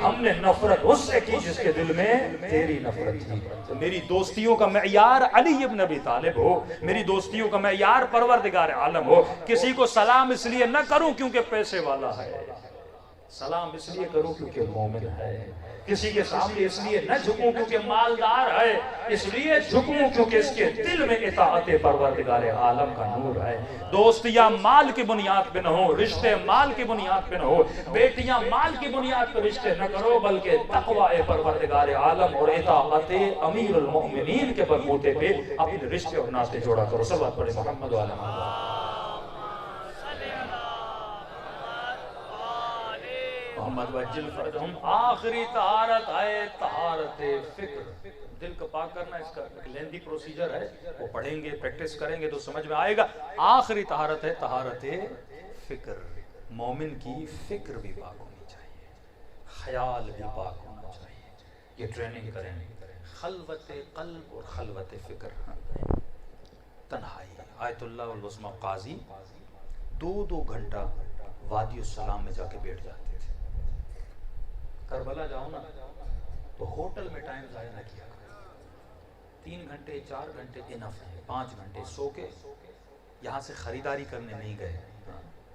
ہم نے نفرت اس سے کی جس کے دل میں تیری نفرت تھی. تو میری دوستیوں کا معیار علی ابن ابی طالب ہو, میری دوستیوں کا معیار پروردگار عالم ہو. کسی کو سلام اس لیے نہ کروں کیونکہ پیسے والا ہے, سلام اس لیے کروں کیونکہ مومن ہے. کسی کے سامنے اس لیے نہ جھکوں کیونکہ مالدار ہے, اس لیے جھکوں کیونکہ اس کے دل میں اطاعت پروردگار عالم کا نور ہے. دوست یا مال کی بنیاد پہ نہ ہو, رشتے مال کی بنیاد پہ نہ ہو, بیٹیاں مال کی بنیاد پہ رشتے نہ کرو, بلکہ تقوی پروردگار عالم اور اطاعت امیر المؤمنین کے بلبوتے پہ اپنے رشتے اور ناطے جوڑا کرو. صلوات پڑھے محمد و علی محمد وجل فرجہم. آخری طہارت ہے طہارت فکر. دل کو پاک کرنا, اس کا ایک لیندی پروسیجر ہے, وہ پڑھیں گے پریکٹس کریں گے تو سمجھ میں آئے گا. آخری طہارت ہے طہارت فکر. مومن کی فکر بھی پاک ہونی چاہیے, خیال بھی پاک ہونا چاہیے. یہ ٹریننگ کریں گے. خلوت قلب اور خلوت فکر, تنہائی. آیت اللہ العظمی قاضی 2 گھنٹہ وادی السلام میں جا کے بیٹھ جاتے تھے. کربلا جاؤ نا تو ہوٹل میں ٹائم ضائع نہ کیا کرو. 3 گھنٹے 4 گھنٹے انف ہے. 5 گھنٹے سو کے یہاں سے خریداری کرنے نہیں گئے.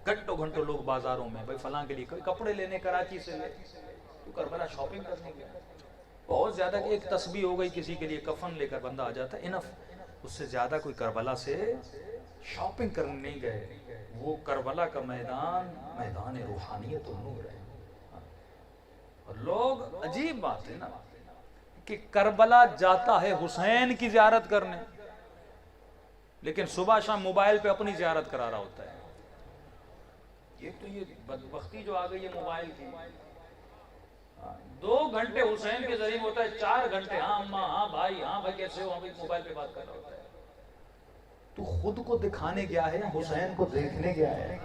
گھنٹوں گھنٹوں لوگ بازاروں میں, بھائی فلاں کے لیے کوئی کپڑے لینے کراچی سے لے, تو کربلا شاپنگ کرنے گیا. بہت زیادہ کہ ایک تسبیح ہو گئی, کسی کے لیے کفن لے کر بندہ آ جاتا ہے, انف. اس سے زیادہ کوئی کربلا سے شاپنگ کرنے نہیں گئے. وہ کربلا کا میدان میدان روحانیت و نور ہے. اور لوگ, عجیب بات ہے نا کہ کربلا جاتا ہے حسین کی زیارت کرنے, لیکن صبح شام موبائل پہ اپنی زیارت کرا رہا ہوتا ہے. یہ تو یہ بدبختی جو آ گئی ہے موبائل کی. 2 گھنٹے حسین کے ذریعے ہوتا ہے، 4 گھنٹے ہاں اماں، ہاں بھائی، ہاں بھائی کیسے ہو، ہاں بھائی موبائل پہ بات کر رہا ہوتا ہے۔ تو خود کو دکھانے گیا ہے یا حسین کو دیکھنے گیا ہے؟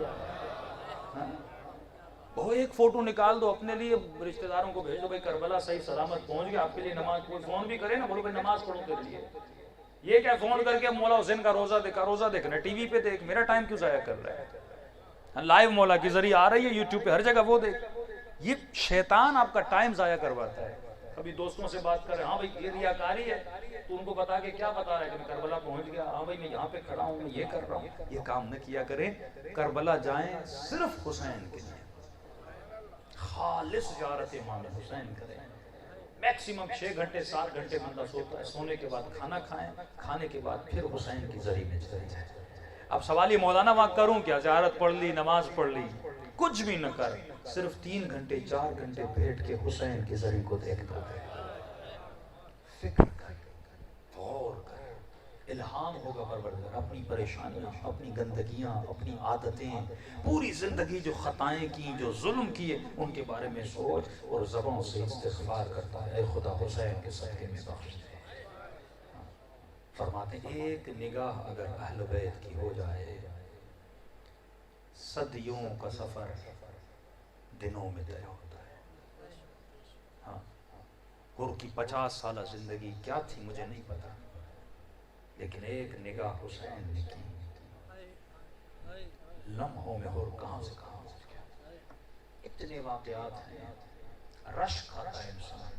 وہ ایک فوٹو نکال دو اپنے لیے، رشتہ داروں کو بھیج دو، بھائی کربلا صحیح سلامت پہنچ گیا، آپ کے لیے نماز، کوئی فون بھی کرے نا، بولو بھائی نماز پڑھو تیرے لیے۔ یہ کیا فون کر کے مولا حسین کا روزہ دیکھا، روزہ دیکھنا ٹی وی پہ دیکھ، میرا ٹائم کیوں ضائع کر رہا ہے؟ لائیو مولا کے ذریعے آ رہی ہے یوٹیوب پہ ہر جگہ، وہ دیکھ۔ یہ شیطان آپ کا ٹائم ضائع کرواتا ہے۔ کبھی دوستوں سے بات کر رہے ہیں، ہاں بھائی یہ ریاکاری ہے، تو ان کو بتا کے کیا بتا رہا ہے کہ میں کربلا پہنچ گیا، ہاں بھائی میں یہاں پہ کھڑا ہوں، میں یہ کر رہا ہوں۔ یہ کام نہ کیا کریں، کربلا جائیں صرف حسین کے لیے، خالص زیارت امام حسین کریں۔ میکسیمم 6 گھنٹے 7 گھنٹے بندہ سوتا ہے، سونے کے بعد کھانا کھائیں، کھانے کے بعد پھر حسین کی ذریعے میں چلے جائیں۔ اب سوال یہ مولانا وہاں کروں کیا؟ زیارت پڑھ لی، نماز پڑھ لی، کچھ بھی نہ کر، صرف 3 گھنٹے 4 گھنٹے بیٹھ کے حسین کے ذریعے کو دیکھتا ہے، فکر کر، غور کر، الہام ہوگا پروردگار، اپنی پریشانیاں، اپنی گندگیاں، اپنی عادتیں، پوری زندگی جو خطائیں کی، جو ظلم کیے، ان کے بارے میں سوچ اور زبان سے استغفار کرتا ہے، اے خدا حسین کے صدقے میں بخش دے۔ فرماتے ہیں ایک نگاہ اگر اہل بیت کی ہو جائے، صدیوں کا سفر دنوں میں طے ہوتا ہے۔ ہاں، گر کی 50 سالہ زندگی کیا تھی مجھے نہیں پتا، لیکن ایک نگاہ حسین نے کی، لمحوں میں اور کہاں سے کہاں پہنچ گیا۔ اتنے واقعات ہیں، رش کھاتا ہے انسان۔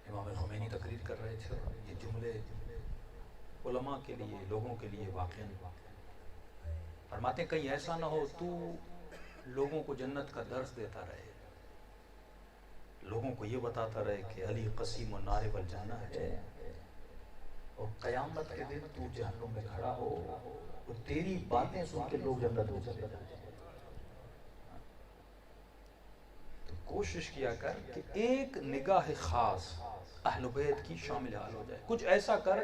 امام خمینی تقریر کر رہے تھے، یہ جملے علماء کے لیے، لوگوں کے لیے واقعی فرماتے ہیں کہیں ایسا نہ ہو تو لوگوں کو جنت کا درس دیتا رہے، لوگوں کو یہ بتاتا رہے کہ علی قسیم و نارب الجنہ ہے، اور قیامت کے دن تو جہنم میں کھڑا ہو، اور تیری باتیں سن کے لوگ جنت میں چلے جائیں۔ تو کوشش کیا کر کہ ایک نگاہ خاص اہل بیت کی شامل حال ہو جائے، کچھ ایسا کر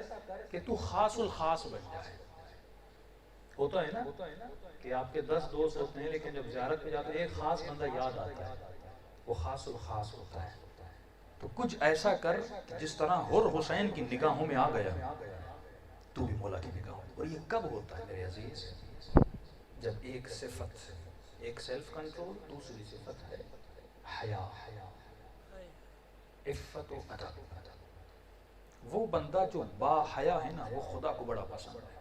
کہ تو خاص الخاص بن جائے۔ ہوتا ہے نا کہ آپ کے 10 دوست ہوتے ہیں، لیکن جب زیارت پہ جاتے ہیں ایک خاص بندہ یاد آتا ہے، وہ خاص الخاص ہوتا ہے۔ تو کچھ ایسا کر جس طرح حر حسین کی نگاہوں میں آ گیا، تو بھی مولا کی نگاہوں میں۔ اور یہ کب ہوتا ہے میرے عزیز؟ جب ایک صفت، ایک سیلف کنٹرول، دوسری صفت ہے حیا، عفت و ادب۔ وہ بندہ جو با حیا ہے نا، وہ خدا کو بڑا پسند ہے۔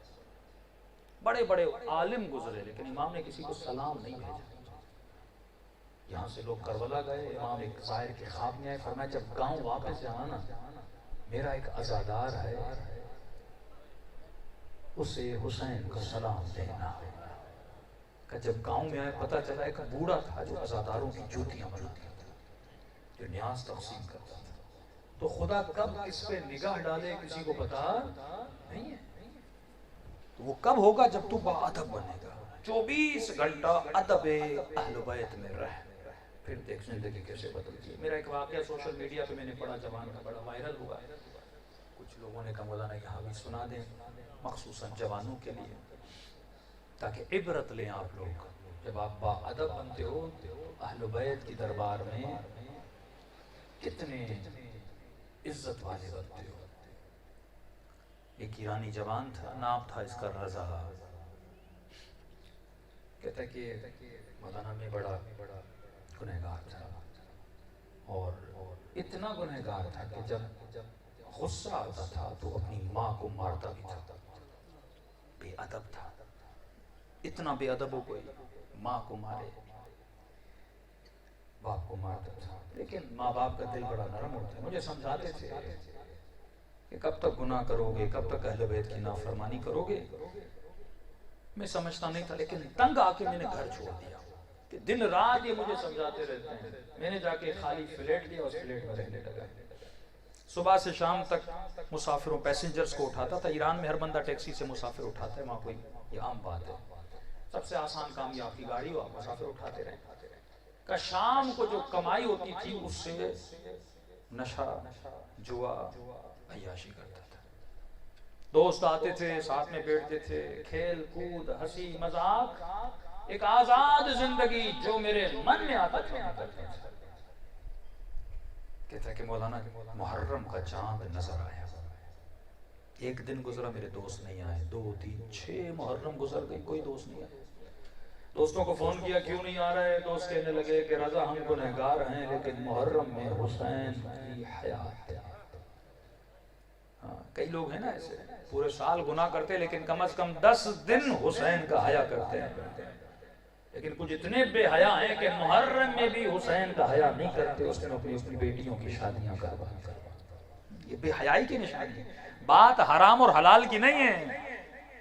بڑے بڑے عالم گزرے، لیکن امام نے کسی کو سلام نہیں بھیجا۔ یہاں سے لوگ کربلا گئے، امام ایک ظاہر کے خواب میں آئے، فرمایا جب گاؤں واپس جانا نا، میرا ایک عزادار ہے، اسے حسین کا سلام دینا۔ کہ جب گاؤں میں آئے پتہ چلا ایک بوڑھا تھا جو عزاداروں کی جوتیاں بناتا تھا، جو نیاز تقسیم کرتا تھا۔ تو خدا کب اس پہ نگاہ ڈالے کسی کو پتا نہیں ہے۔ تو وہ کب ہوگا؟ جب تو باادب بنے گا، 24 گھنٹہ ادب اہل بیت میں رہ، پھر دیکھ زندگی کیسے بدلتی ہے۔ میرا ایک واقعہ سوشل میڈیا پہ میں نے پڑھا، جوان کا بڑا وائرل ہوا، کچھ لوگوں نے کہا مولانا یہاں بھی سنا دیں، مخصوصاً جوانوں کے لیے، تاکہ عبرت لیں آپ لوگ۔ جب آپ باادب بنتے ہو، اہل بیت کی دربار میں کتنے عزت والے بنتے ہو۔ ایک ایرانی جوان تھا، نام تھا اس کا رضا، کہتا ہے کہ مولانا میں بڑا گنہگار تھا، اور اتنا گنہگار تھا کہ جب غصہ آتا تھا تو اپنی ماں کو مارتا بھی تھا، بے ادب تھا، اتنا بے ادب ہو کوئی ماں کو مارے، باپ کو مارتا تھا۔ لیکن ماں باپ کا دل بڑا نرم ہوتا ہے، مجھے سمجھاتے تھے کہ کب تک گناہ کرو گے، کب تک اہل بیت کی نافرمانی کرو گے۔ میں سمجھتا نہیں تھا، لیکن تنگ آ کے میں نے گھر چھوڑ دیا کہ دن رات یہ مجھے سمجھاتے رہتے ہیں۔ میں نے جا کے خالی فلیٹ لیا، اس فلیٹ میں رہنے لگا۔ صبح سے شام تک مسافروں، پیسنجرز کو اٹھاتا تھا۔ ایران میں ہر بندہ ٹیکسی سے مسافر اٹھاتا ہے، وہاں کوئی یہ عام بات ہے، سب سے آسان کام یہ آپ کی گاڑی ہو، آپ مسافر اٹھاتے رہیں۔ کہ شام کو جو کمائی ہوتی تھی اس سے نشہ، جوا، عیاشی کرتا تھا۔ دوست آتے تھے، ساتھ میں بیٹھتے تھے، کھیل کود، ہنسی مذاق، ایک آزاد زندگی جو میرے من میں آتا تھا کہتا ہے کہ مولانا محرم کا چاند نظر آیا، ایک دن گزرا میرے دوست نہیں آئے، 2 3 6 محرم گزر گئی، کوئی دوست نہیں آئے۔ دوستوں کو فون کیا کیوں نہیں آ رہے، دوست کہنے لگے کہ رضا ہم گنہگار ہیں لیکن محرم میں حسین کی حیات ہے۔ کئی لوگ ہیں نا ایسے پورے سال گناہ کرتے لیکن کم از کم 10 دن حسین کا حیا کرتے ہیں، لیکن کچھ اتنے بے حیا ہیں کہ محرم میں بھی حسین کا حیا نہیں کرتے، اس نے اپنی بیٹیوں کی شادیاں کروا۔ یہ بے حیائی کی نشانی ہے۔ بات حرام اور حلال کی نہیں ہے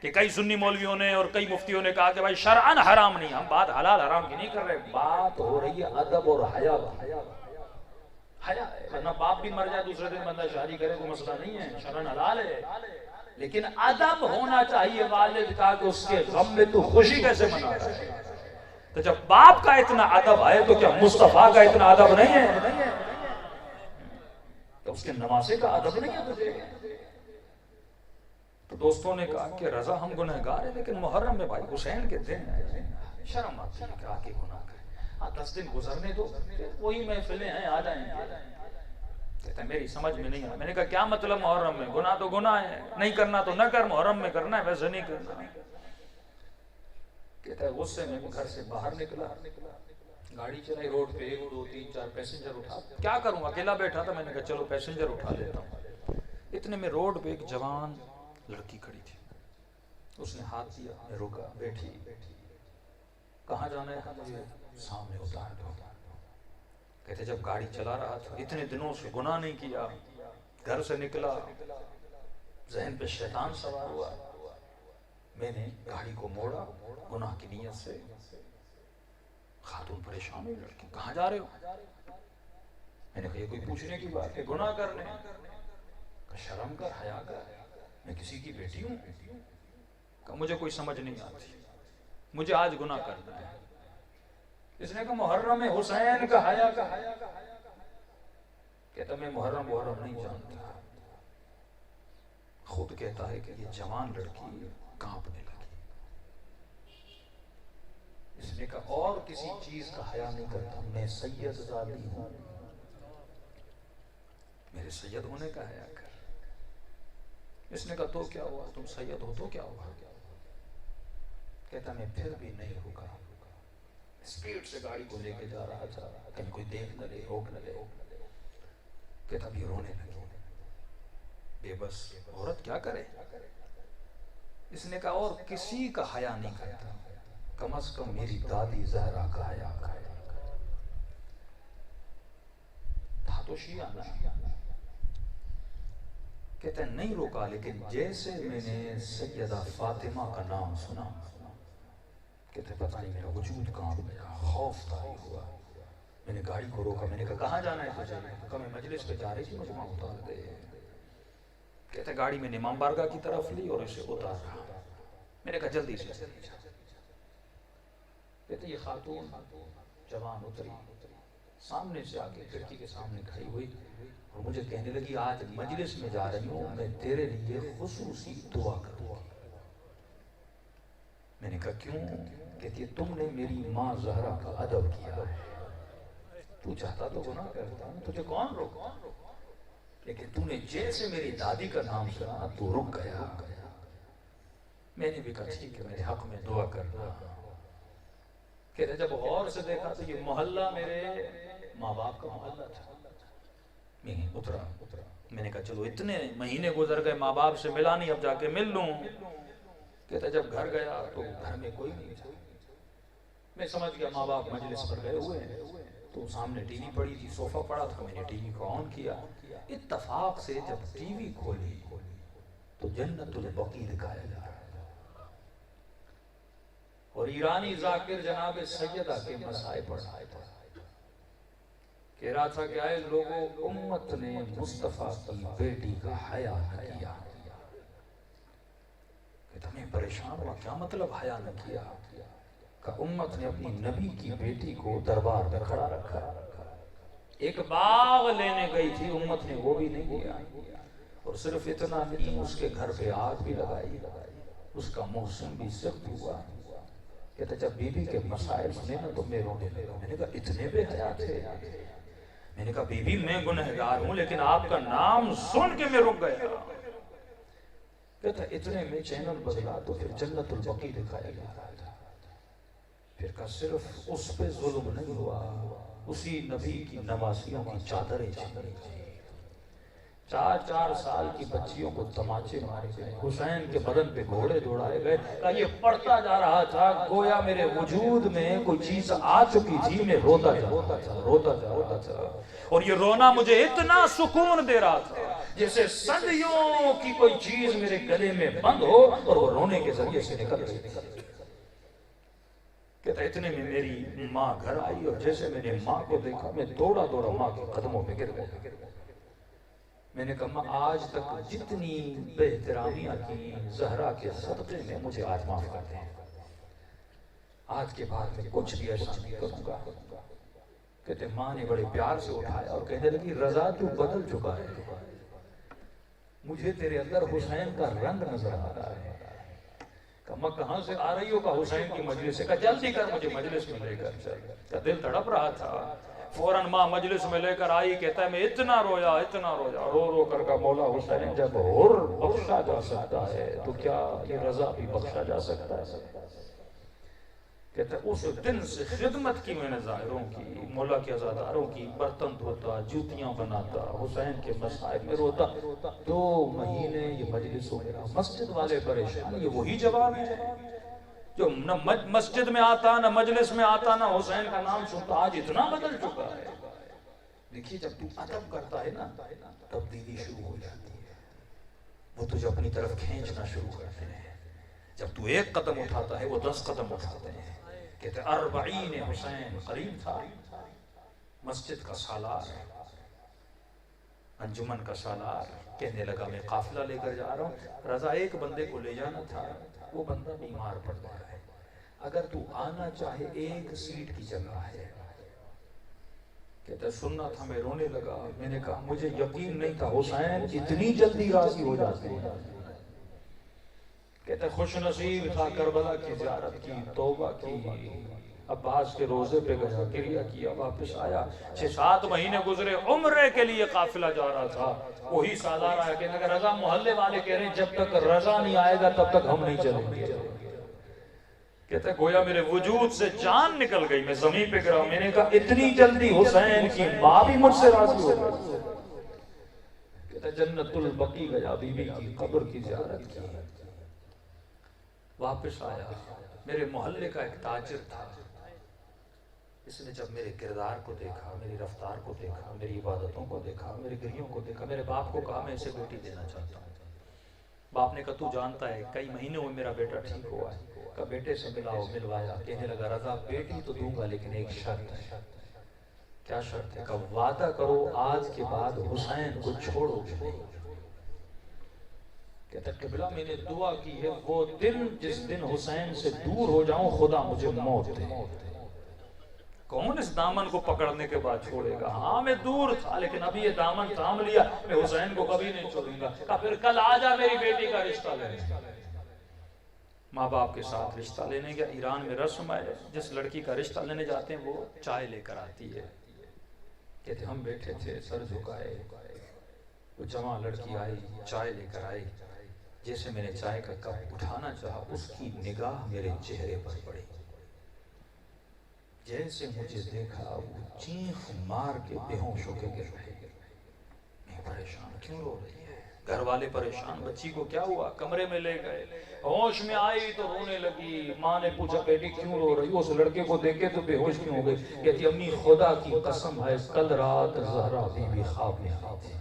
کہ کئی سنی مولویوں نے اور کئی مفتیوں نے کہا کہ بھائی شرعاً حرام نہیں، ہم بات حلال حرام کی نہیں کر رہے، بات ہو رہی ہے ادب اور حیا کی۔ حیا ہے، ورنہ باپ بھی مر جائے دوسرے دن بندہ شادی کرے کوئی مسئلہ نہیں ہے، شرعاً حلال ہے، لیکن ادب ہونا چاہیے والد کا کہ اس کے غم میں تو خوشی کیسے منا رہا ہے۔ تو جب باپ کا اتنا ادب ہے تو کیا مصطفیٰ کا اتنا ادب نہیں ہے؟ تو اس کے نمازے کا ادب نہیں ہے؟ تو دوستوں نے کہا کہ رضا ہم گنہگار ہیں لیکن محرم میں بھائی حسین کے دن شرم آتی ہے کہ آ کے گناہ کریں، 10 دن گزرنے دو، وہی محفلیں ہیں آ جائیں۔ کہتا ہے میری سمجھ میں نہیں آیا۔ میں نے کہا کیا مطلب محرم میں؟ گناہ تو گناہ ہے، نہیں کرنا تو نہ کر، محرم میں کرنا ہے ویسے نہیں کرنا۔ کہتا ہے غصے میں گھر سے باہر نکلا، گاڑی چلائی روڈ پہ، 1 2 3 4 پیسنجر اٹھا، کیا کروں اکیلا بیٹھا تھا، میں نے کہا چلو پیسنجر اٹھا دیتا ہوں۔ اتنے میں روڈ پہ ایک جوان لڑکی کھڑی تھی، اس نے ہاتھ دیا، میں رکا، بیٹھی، کہاں جانا ہے؟ مجھے سامنے اتار دو۔ کہتے جب گاڑی چلا رہا تھا، اتنے دنوں سے گناہ نہیں کیا، گھر سے نکلا، ذہن پہ شیطان سوار ہوا، میں نے گاڑی کو موڑا گناہ کی نیت سے۔ خاتون پریشان ہوئی، لڑکی کہاں جا رہے ہو؟ میں نے کہا یہ کوئی پوچھنے کی بات ہے، گناہ کرنے؟ شرم کر، حیا کر، میں کسی کی بیٹی ہوں۔ کہا مجھے کوئی سمجھ نہیں آتی، مجھے آج گناہ کرنا ہے۔ اس نے کہا محرم حسین کا حیا کا، کہتا میں محرم نہیں جانتا۔ خود کہتا ہے کہ یہ جوان لڑکی کانپنے لگی۔ اس نے کہا اور کسی چیز کا حیا نہیں کرتا، میں سید زادی ہوں، میرے سید ہونے کا حیا کر۔ اس نے کہا تو کیا ہوا، تم سید ہو تو کیا ہوا؟ کہتا میں پھر بھی نہیں رکا، اسپیڈ سے گاڑی کو لے کے جا رہا تھا، کہیں کوئی دیکھ نہ لے، روک نہ لے۔ کہتا بھی رونے لگی، بے بس عورت کیا کرے؟ اس نے کہا اور کسی کا حیا نہیں کرتا، کم از کم میری دادی زہرا کا حیا کرتا۔ تھا تو شیعہ نا۔ کہتے ہیں نہیں روکا، لیکن جیسے میں نے سیدہ فاطمہ کا نام سنا، کہتے ہیں پتہ نہیں میرا وجود کانپ گیا، خوف طاری ہوا۔ میں نے گاڑی کو روکا، میں نے کہا کہاں جانا ہے تجھے؟ کہا میں مجلس پہ جا رہی تھی، مجھے وہاں اتار دے۔ کہتے ہیں گاڑی میں نے امام بارگاہ کی طرف لی اور اسے اتار رہا۔ میں نے کہا جلدی سے جلدی جا۔ کہتے یہ خاتون جوان اتری، سامنے سے آگے کھڑکی کے سامنے کھڑی ہوئی اور مجھے کہنے لگی آج مجلس میں جا رہی ہوں، میں تیرے لیے خصوصی دعا کروں گی۔ میں نے کہا کیوں؟ کہتی ہے تم نے میری ماں زہرا کا ادب کیا ہے، تو چاہتا تو گناہ کرتا، تجھے کون روکا، لیکن تو نے جیسے میری دادی کا نام سنا تو رک گیا۔ میں نے بھی کہا ٹھیک ہے، میرے حق میں دعا کرنا۔ کہتے جب غور سے دیکھا تو یہ محلہ میرے ماں باپ کا محلہ تھا۔ میں اترا، میں نے کہا چلو اتنے مہینے گزر گئے، ماں باپ سے ملا نہیں، اب جا کے مل لوں۔ کہتا جب گھر گیا تو گھر میں کوئی نہیں تھا۔ میں سمجھ گیا ماں باپ مجلس پر گئے ہوئے ہیں، تو سامنے ٹی وی پڑی تھی، صوفہ پڑا تھا، میں نے ٹی وی کو آن کیا۔ اتفاق سے جب ٹی وی کھولی تو جنت البقیع دکھایا جا رہا اور ایرانی ذاکر جناب سیدہ کے مسائے پڑھ رہا تھا، کہہ رہا تھا کہ آئے لوگوں امت نے مصطفیٰ کی بیٹی کا حیا نہ کیا۔ کہتا میں پریشان ہوا، کیا مطلب حیا نہ کیا؟ کہ امت نے اپنی نبی کی بیٹی کو دربار میں کھڑا رکھا، ایک باغ لینے گئی تھی امت نے وہ بھی نہیں دیا، اور صرف اتنا نہیں اس کے گھر پہ آگ بھی لگائی، اس کا موسم بھی سخت ہوا، کہتے جب بی بی کے مسائل سنے نا تو میں رونے لگا. میں نے کہا اتنے بے حیا تھے. میں نے کہا بی بی میں گنہگار ہوں لیکن آپ کا نام سن کے میں رک گیا. کہتا اتنے میں چینل بدلا تو پھر جنت البقیع دکھایا جا رہا تھا. پھر کہا صرف اس پہ ظلم نہیں ہوا, اسی نبی کی نواسیوں کی چادریں چھینی گئی. 4 سال کی بچیوں کو تماچے مارے گئے, حسین کے بدن پہ گھوڑے دوڑائے گئے. کہا یہ پڑھتا جا رہا تھا گویا میرے وجود میں کوئی چیز آ چکی تھی, میں روتا جا رہا تھا. اور یہ رونا مجھے اتنا سکون دے رہا تھا جیسے صدیوں کی کوئی چیز میرے گلے میں بند ہو اور وہ رونے کے ذریعے سے نکل رہی تھی. کہتا اتنے میں میری ماں گھر آئی اور جیسے میں نے ماں کو دیکھا میں دوڑا ماں کے قدموں پہ گر گیا. میں نے کہا آج تک جتنی بے احترامیاں کی زہرا کے صدقے میں مجھے آج معاف کر دیں. آج کے بعد میں کچھ بھی ایسا نہیں کروں گا. کہتے ماں نے بڑے پیار سے اٹھایا اور کہنے لگی رضا تو بدل چکا ہے, مجھے تیرے اندر حسین کا رنگ نظر آ رہا ہے. کہا کہاں سے آ رہی ہو؟ کہا حسین کی مجلس سے. کہا جلدی کر مجھے مجلس میں لے کر چل. کہا دل تڑپ رہا تھا. فوراً ماں مجلس میں لے کر آئی. کہتا ہے میں اتنا رویا رو کر کا مولا حسین جب اور بخشا جا سکتا ہے تو کیا یہ رضا بھی بخشا جا سکتا ہے؟ کہتا ہے اس دن سے خدمت کی میں نے ظاہروں کی, مولا کے عزاداروں کی, برتن دھوتا, جوتیاں بناتا, حسین کے مسائل میں روتا. 2 مہینے یہ مجلس ہو گیا. مسجد والے پریشان, یہ وہی جواب ہے جو نہ مسجد میں آتا نہ مجلس میں آتا نہ حسین کا نام سنتا. آج اتنا بدل چکا ہے. دیکھیے جب تو ادب کرتا ہے نا تبدیلی شروع ہو جاتی ہے. وہ تجھے اپنی طرف کھینچنا شروع کرتے ہیں. جب تو 1 قدم اٹھاتا ہے وہ 10 قدم اٹھاتے ہیں. کہتے 40 حسین قریب تھا. مسجد کا سالار, انجمن کا سالار کہنے لگا میں قافلہ لے کر جا رہا ہوں. رضا ایک بندے کو لے جانا تھا, وہ بندہ بیمار پڑ گیا ہے, اگر تو آنا چاہے 1 سیٹ کی جگہ ہے. کہتا سننا تھا. میں رونے لگا. میں نے کہا مجھے یقین نہیں تھا حسین اتنی جلدی راضی ہو جاتے ہیں. کہتا خوش نصیب تھا کربلا کی زیارت کی, توبہ کی, عباس کے روزے پہ گیا, کریا کیا, واپس آیا. 6-7 مہینے گزرے, عمرے کے لیے قافلہ جا رہا تھا. وہی سالار آیا کہنے لگا رضا محلے والے کہہ رہے ہیں جب تک رضا نہیں آئے گا تب تک ہم نہیں چلیں گے. کہتا ہے گویا میرے وجود سے جان نکل گئی, میں زمین پہ گرا. میں نے کہا اتنی جلدی حسین کی ماں بھی مجھ سے راضی ہو گئی. کہتا جنت البقیع گیا, بی بی کی قبر کی زیارت کی, واپس آیا. میرے محلے کا ایک تاجر تھا, اس نے جب میرے کردار کو دیکھا, میری رفتار کو دیکھا, میری عبادتوں کو دیکھا, میری گریوں کو دیکھا, میرے باپ کو کہا میں اسے بیٹی دینا چاہتا ہوں. باپ نے کہا تو جانتا ہے کئی مہینے ہوئے میرا بیٹا ٹھیک ہوا ہے. کہا بیٹے سے ملاؤ. ملوایا. کہنے لگا رضا بیٹی تو دوں گا لیکن ایک شرط ہے. کیا شرط ہے؟ کہا وعدہ کرو آج کے بعد حسین کو چھوڑو گے نہیں. کہتا قبلہ میں نے دعا کی ہے وہ دن جس دن حسین سے دور ہو جاؤں خدا مجھے موت دے. کون اس دامن کو پکڑنے کے بعد چھوڑے گا؟ ہاں میں دور تھا لیکن ابھی یہ دامن تھام لیا, میں حسین کو کبھی نہیں چھوڑوں گا. کہا پھر کل آ جا میری بیٹی کا رشتہ لینے. ماں باپ کے ساتھ رشتہ لینے گیا. ایران میں رسم ہے جس لڑکی کا رشتہ لینے جاتے ہیں وہ چائے لے کر آتی ہے. کہتے ہم بیٹھے تھے سر جھکائے, وہ جوان لڑکی آئی, چائے لے کر آئی. جیسے میں نے چائے کا کپ اٹھانا چاہا اس کی نگاہ میرے چہرے پر پڑی. جیسے مجھے دیکھا وہ چیخ مار کے بے ہوش ہو کے گر رہی. میں پریشان, کیوں رو رہی ہے؟ گھر والے پریشان, بچی کو کیا ہوا؟ کمرے میں لے گئے. ہوش میں آئی تو رونے لگی. ماں نے پوچھا بیٹی کیوں رو رہی ہو؟ اس لڑکے کو دیکھے تو بے ہوش کیوں ہو گئی؟ کہتی امی خدا کی قسم ہے کل رات زہرا بی بی خواب میں آئی تھی.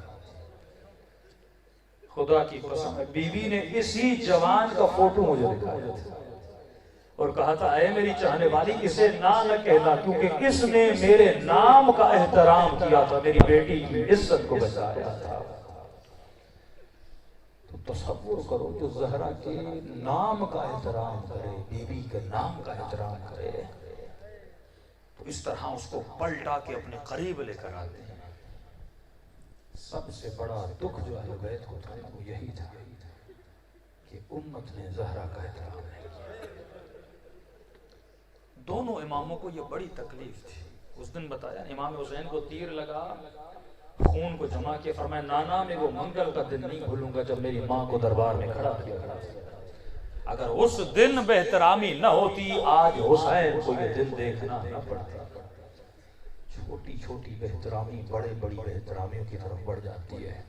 خدا کی قسم ہے بی بی نے اسی جوان کا فوٹو مجھے دکھایا تھا اور کہا تھا اے میری چاہنے والی اسے نہ کہنا کیونکہ اس نے میرے نام کا احترام کیا تھا, میری بیٹی کی عزت کو بچایا تھا. تو تصور کرو جو زہرا کے نام کا احترام کرے, بی بی کے نام کا احترام کرے, تو اس طرح اس کو پلٹا کے اپنے قریب لے کر آتے ہیں. سب سے بڑا دکھ جو اہل بیت کو تھا وہ یہی تھا کہ امت نے زہرا کا احترام نہیں کیا. دونوں اماموں کو یہ بڑی تکلیف تھی. اس دن بتایا امام حسین کو تیر لگا, خون کو جمع کیا, فرمایا نانا میں وہ منگل کا دن نہیں بھولوں گا جب میری ماں کو دربار میں کھڑا کیا. اگر اس دن بے احترامی نہ ہوتی آج حسین کو یہ دن دیکھنا نہ پڑتا. چھوٹی چھوٹی بے احترامی بڑے بڑی بے احترامیوں کی طرف بڑھ جاتی ہے.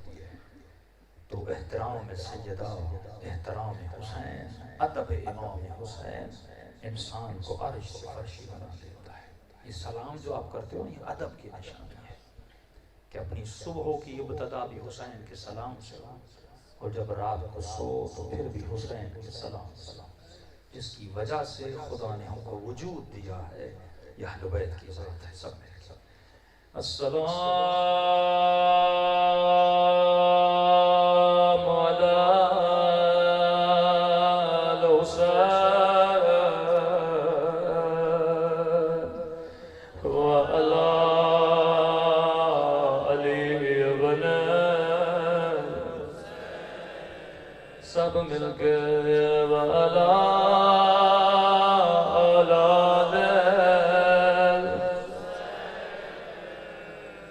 تو احترام سیدہ, احترام حسین, ادب امام حسین انسان کو عرش سے فرشی بنا دیتا ہے. یہ سلام جو آپ کرتے ہو یہ ادب کی نشانی ہے کہ اپنی صبح کی ابتدا بھی حسین کے سلام سے ہو, اور جب رات کو سو تو پھر بھی حسین کے سلام, جس کی وجہ سے خدا نے ہم کو وجود دیا ہے. یہ اہل بیت کی ذات ہے. سب میرے ساتھ السلام علی الحسین وعلی علی ابن, سب مل کے وعلی اولاد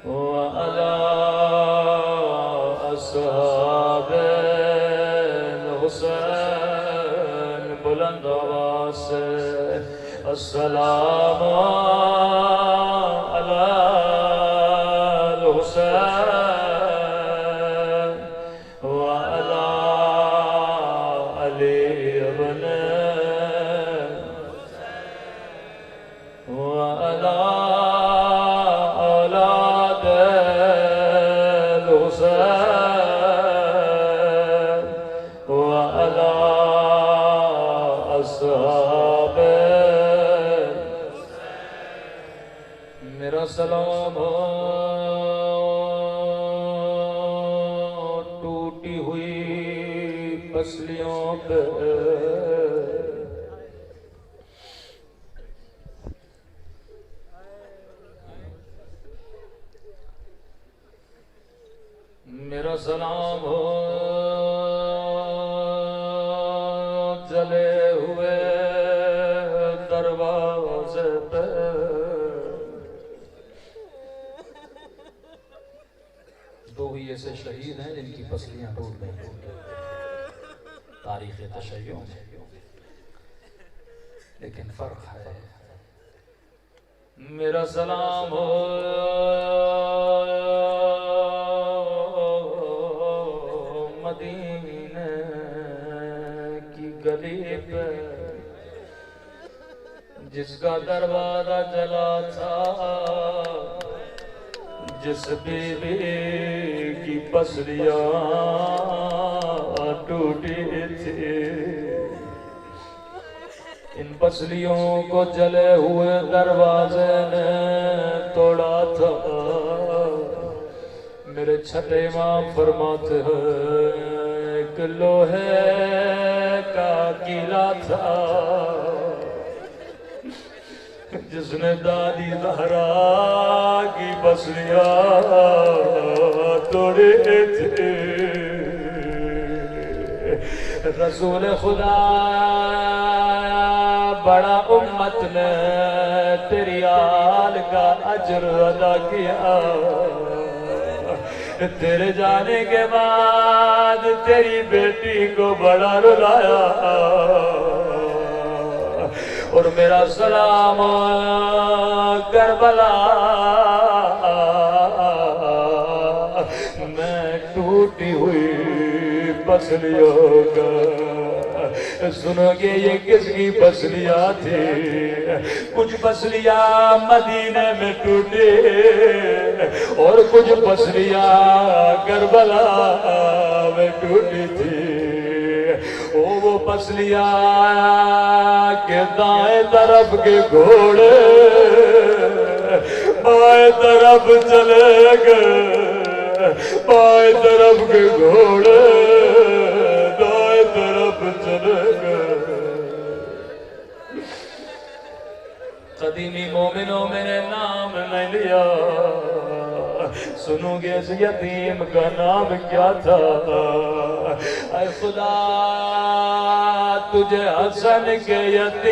وعلی اصحاب الحسین. بلند آواز سے السلام علی الحسین وعلی علی ابن وعلی اولاد الحسین وعلی اصحاب. میرا سلام ٹوٹی ہوئی پسلیوں پہ, میرا سلام ہو جلے ہوئے دروازے پہ. دو ہی ایسے شہید ہیں جن کی پسلیاں ٹوٹ گئی تاریخ تشیع میں, لیکن فرق ہے. میرا سلام ہو مدینے کی گلی پہ, جس کا دروازہ جلا تھا, جس بی بی کی پسلیاں ٹوٹی تھی. ان پسلیوں کو جلے ہوئے دروازے نے توڑا تھا. میرے چھٹے امام فرماتے ہیں ایک لوہے کا قلعہ تھا جس نے دادی زہرا کی پسلیاں توڑی تھی. رسول خدا بڑا امت نے تیری آل کا اجر ادا کیا. تیرے جانے کے بعد تیری بیٹی کو بڑا رلایا. اور میرا سلام کربلا میں ٹوٹی ہوئی پسلیوں کا. سنو گے یہ کس کی پسلیاں تھی؟ کچھ پسلیاں مدینے میں ٹوٹی اور کچھ پسلیاں کربلا میں ٹوٹی تھی. وہ پسلیاں کے دائیں طرف کے گھوڑے بائیں طرف چلے گئے, بائیں طرف کے گھوڑے دائیں طرف چلے گئے. قدیمی مومنوں میں نے نام نہیں لیا. سنو گے اس یتیم کا نام کیا تھا؟ اے خدا تجھے حسن کے یتیم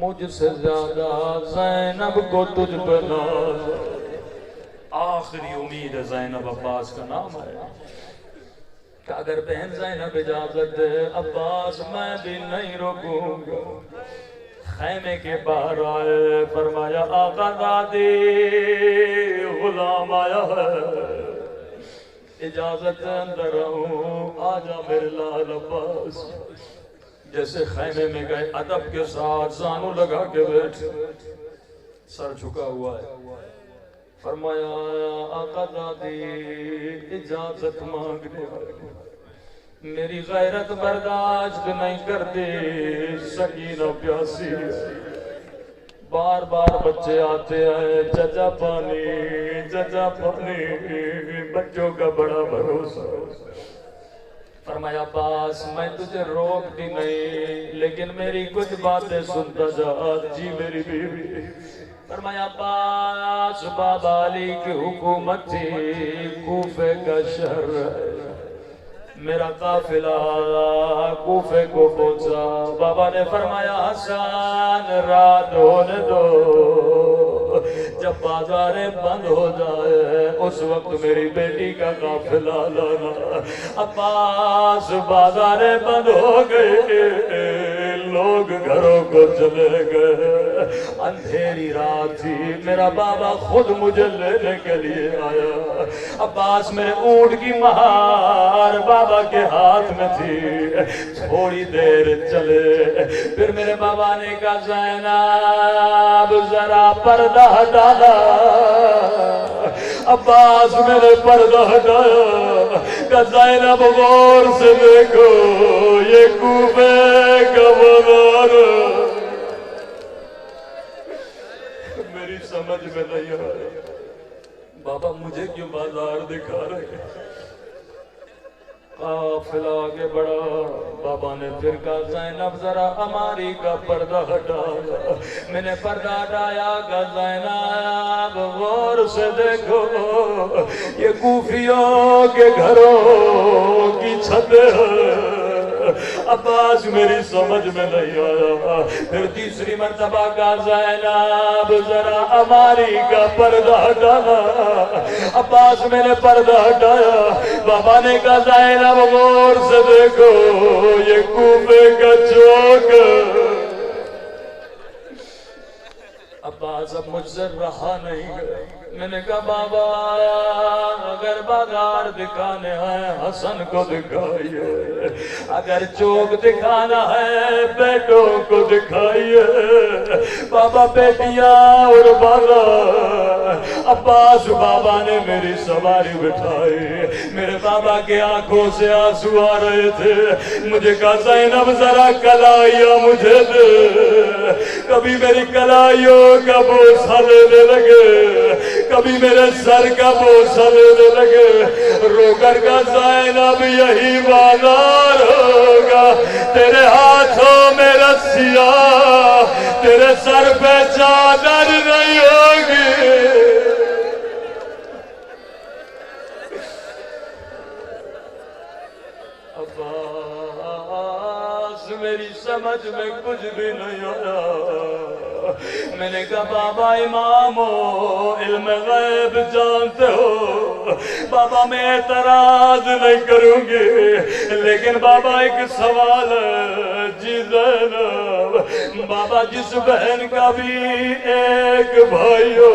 مجھ سے زیادہ زینب کو تجھ پہ ناز، آخری امید ہے زینب عباس کا نام ہے کہ اگر بہن زینب اجازت دے عباس میں بھی نہیں رکوں گا۔ خیمے کے باہر آئے، فرمایا آقا دادی غلام آیا ہے، اجازت اندر آؤں، آجا میرے لال عباس۔ جیسے خیمے میں گئے ادب کے ساتھ زانو لگا کے بیٹھے، سر جھکا ہوا ہے، فرمایا آقا دادی اجازت مانگنے آئے، میری غیرت برداشت نہیں کرتی، سکینہ پیاسی ہے، بار بار بچے آتے ہیں، چچا پانی، بچوں کا بڑا بھروسہ۔ فرمایا عباس میں تجھے روکتی نہیں، لیکن میری کچھ باتیں سنتا جا، جی میری بیوی۔ فرمایا عباس بابا علی کی حکومت تھی، کوفے کا شہر ہے، میرا قافلہ کوفے کو پہنچا، بابا نے فرمایا حسن رات ہونے دو، جب بازاریں بند ہو جائے اس وقت میری بیٹی کا قافلہ لانا۔ عباس بازاریں بند ہو گئے، لوگ گھروں کو چلے گئے، اندھیری رات تھی، میرا بابا خود مجھے لینے کے لیے آیا۔ عباس میرے اونٹ کی مہار بابا کے ہاتھ میں تھی، تھوڑی دیر چلے، پھر میرے بابا نے کہا زینب ذرا پردہ ہٹانا۔ عباس میرے پردہ ہٹایا، کہا زینب غور سے دیکھو یہ کوفے کا بازار، میری سمجھ میں نہیں آ رہا بابا مجھے کیوں بازار دکھا رہے؟ قافلہ آگے بڑھا، بابا نے پھر کہا زینب ذرا ہماری کا پردہ ہٹا، میں نے پردہ ہٹایا، کہا زینب غور سے دیکھو یہ کوفیوں کے گھروں کی چھتیں ہیں۔ عباس میری سمجھ میں نہیں آیا، پھر تیسری مرتبہ کہا زینب ذرا ہماری کا پردہ ہٹانا۔ عباس میں نے پردہ ہٹایا، بابا نے کہا زینب غور سے دیکھو یہ کوفے کا چوک۔ عباس اب مجھ سے رہا نہیں گیا، میں نے کہا بابا اگر بازار دکھانے ہیں حسن کو دکھائیے، اگر چوک دکھانا ہے بیٹوں کو دکھائیے، بابا بیٹیاں اور بازار۔ عباس بابا نے میری سواری بٹھائی، میرے بابا کے آنکھوں سے آنسو آ رہے تھے، مجھے کہا زینب ذرا کلائیاں مجھے دے، کبھی میری کلائیوں کا بوسہ لینے لگے، کبھی میرے سر کا بوسہ لینے لگے، رو کر کا زینب یہی بازار ہوگا، تیرے ہاتھوں میں رسیاں، تیرے سر پہ چادر نہیں ہوگی۔ عباس میری سمجھ میں کچھ بھی نہیں آیا، میں نے کہا بابا امام ہو، علم غیب جانتے ہو، بابا میں اعتراض نہیں کروں گی، لیکن بابا ایک سوال ہے، جی زینب بابا جس بہن کا بھی ایک بھائی ہو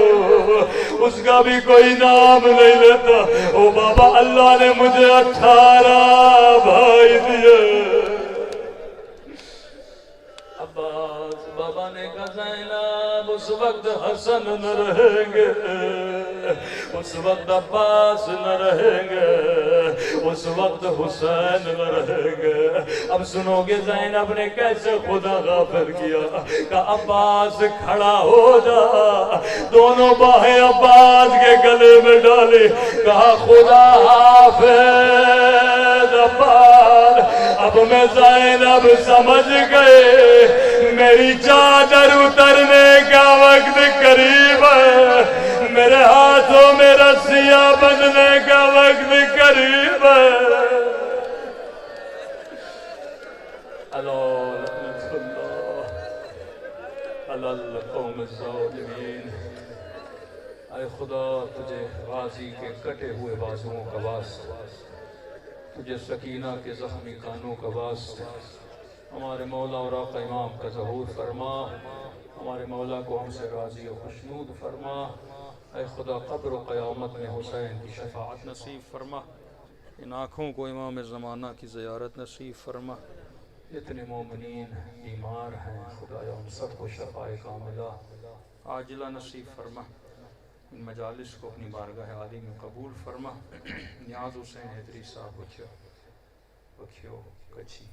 اس کا بھی کوئی نام نہیں لیتا، او بابا اللہ نے مجھے 18 بھائی دیے۔ عباس بابا نے کہا زینب اس وقت حسن نہ رہیں گے، اس وقت عباس نہ رہیں گے، اس وقت حسین نہ رہیں گے۔ اب سنو گے زینب نے کیسے خدا غافل کیا، کہ عباس کھڑا ہو جا، دونوں باہیں عباس کے گلے میں ڈالی، کہا خدا حافظ عباس۔ اب میں زینب سمجھ گئے میری چادر اترنے کا وقت قریب ہے، میرے ہاتھوں میں رسیاں بندھنے کا وقت قریب ہے۔ علی القوم الظالمین۔ اے خدا تجھے غازی کے کٹے ہوئے بازوؤں کا واسطہ، تجھے سکینہ کے زخمی کانوں کا واسطہ، ہمارے مولا اور آقا امام کا ظہور فرما، ہمارے مولا کو ہم سے راضی و خوشنود فرما۔ اے خدا قبر و قیامت میں حسین کی شفاعت نصیب فرما، ان آنکھوں کو امام زمانہ کی زیارت نصیب فرما۔ جتنے مومنین بیمار ہیں خدایا ان سب کو شفاء کاملہ عاجلہ نصیب فرما، ان مجالس کو اپنی بارگاہ عالی میں قبول فرما۔ نیاز حسین حیدری صاحب بکھیو کچھی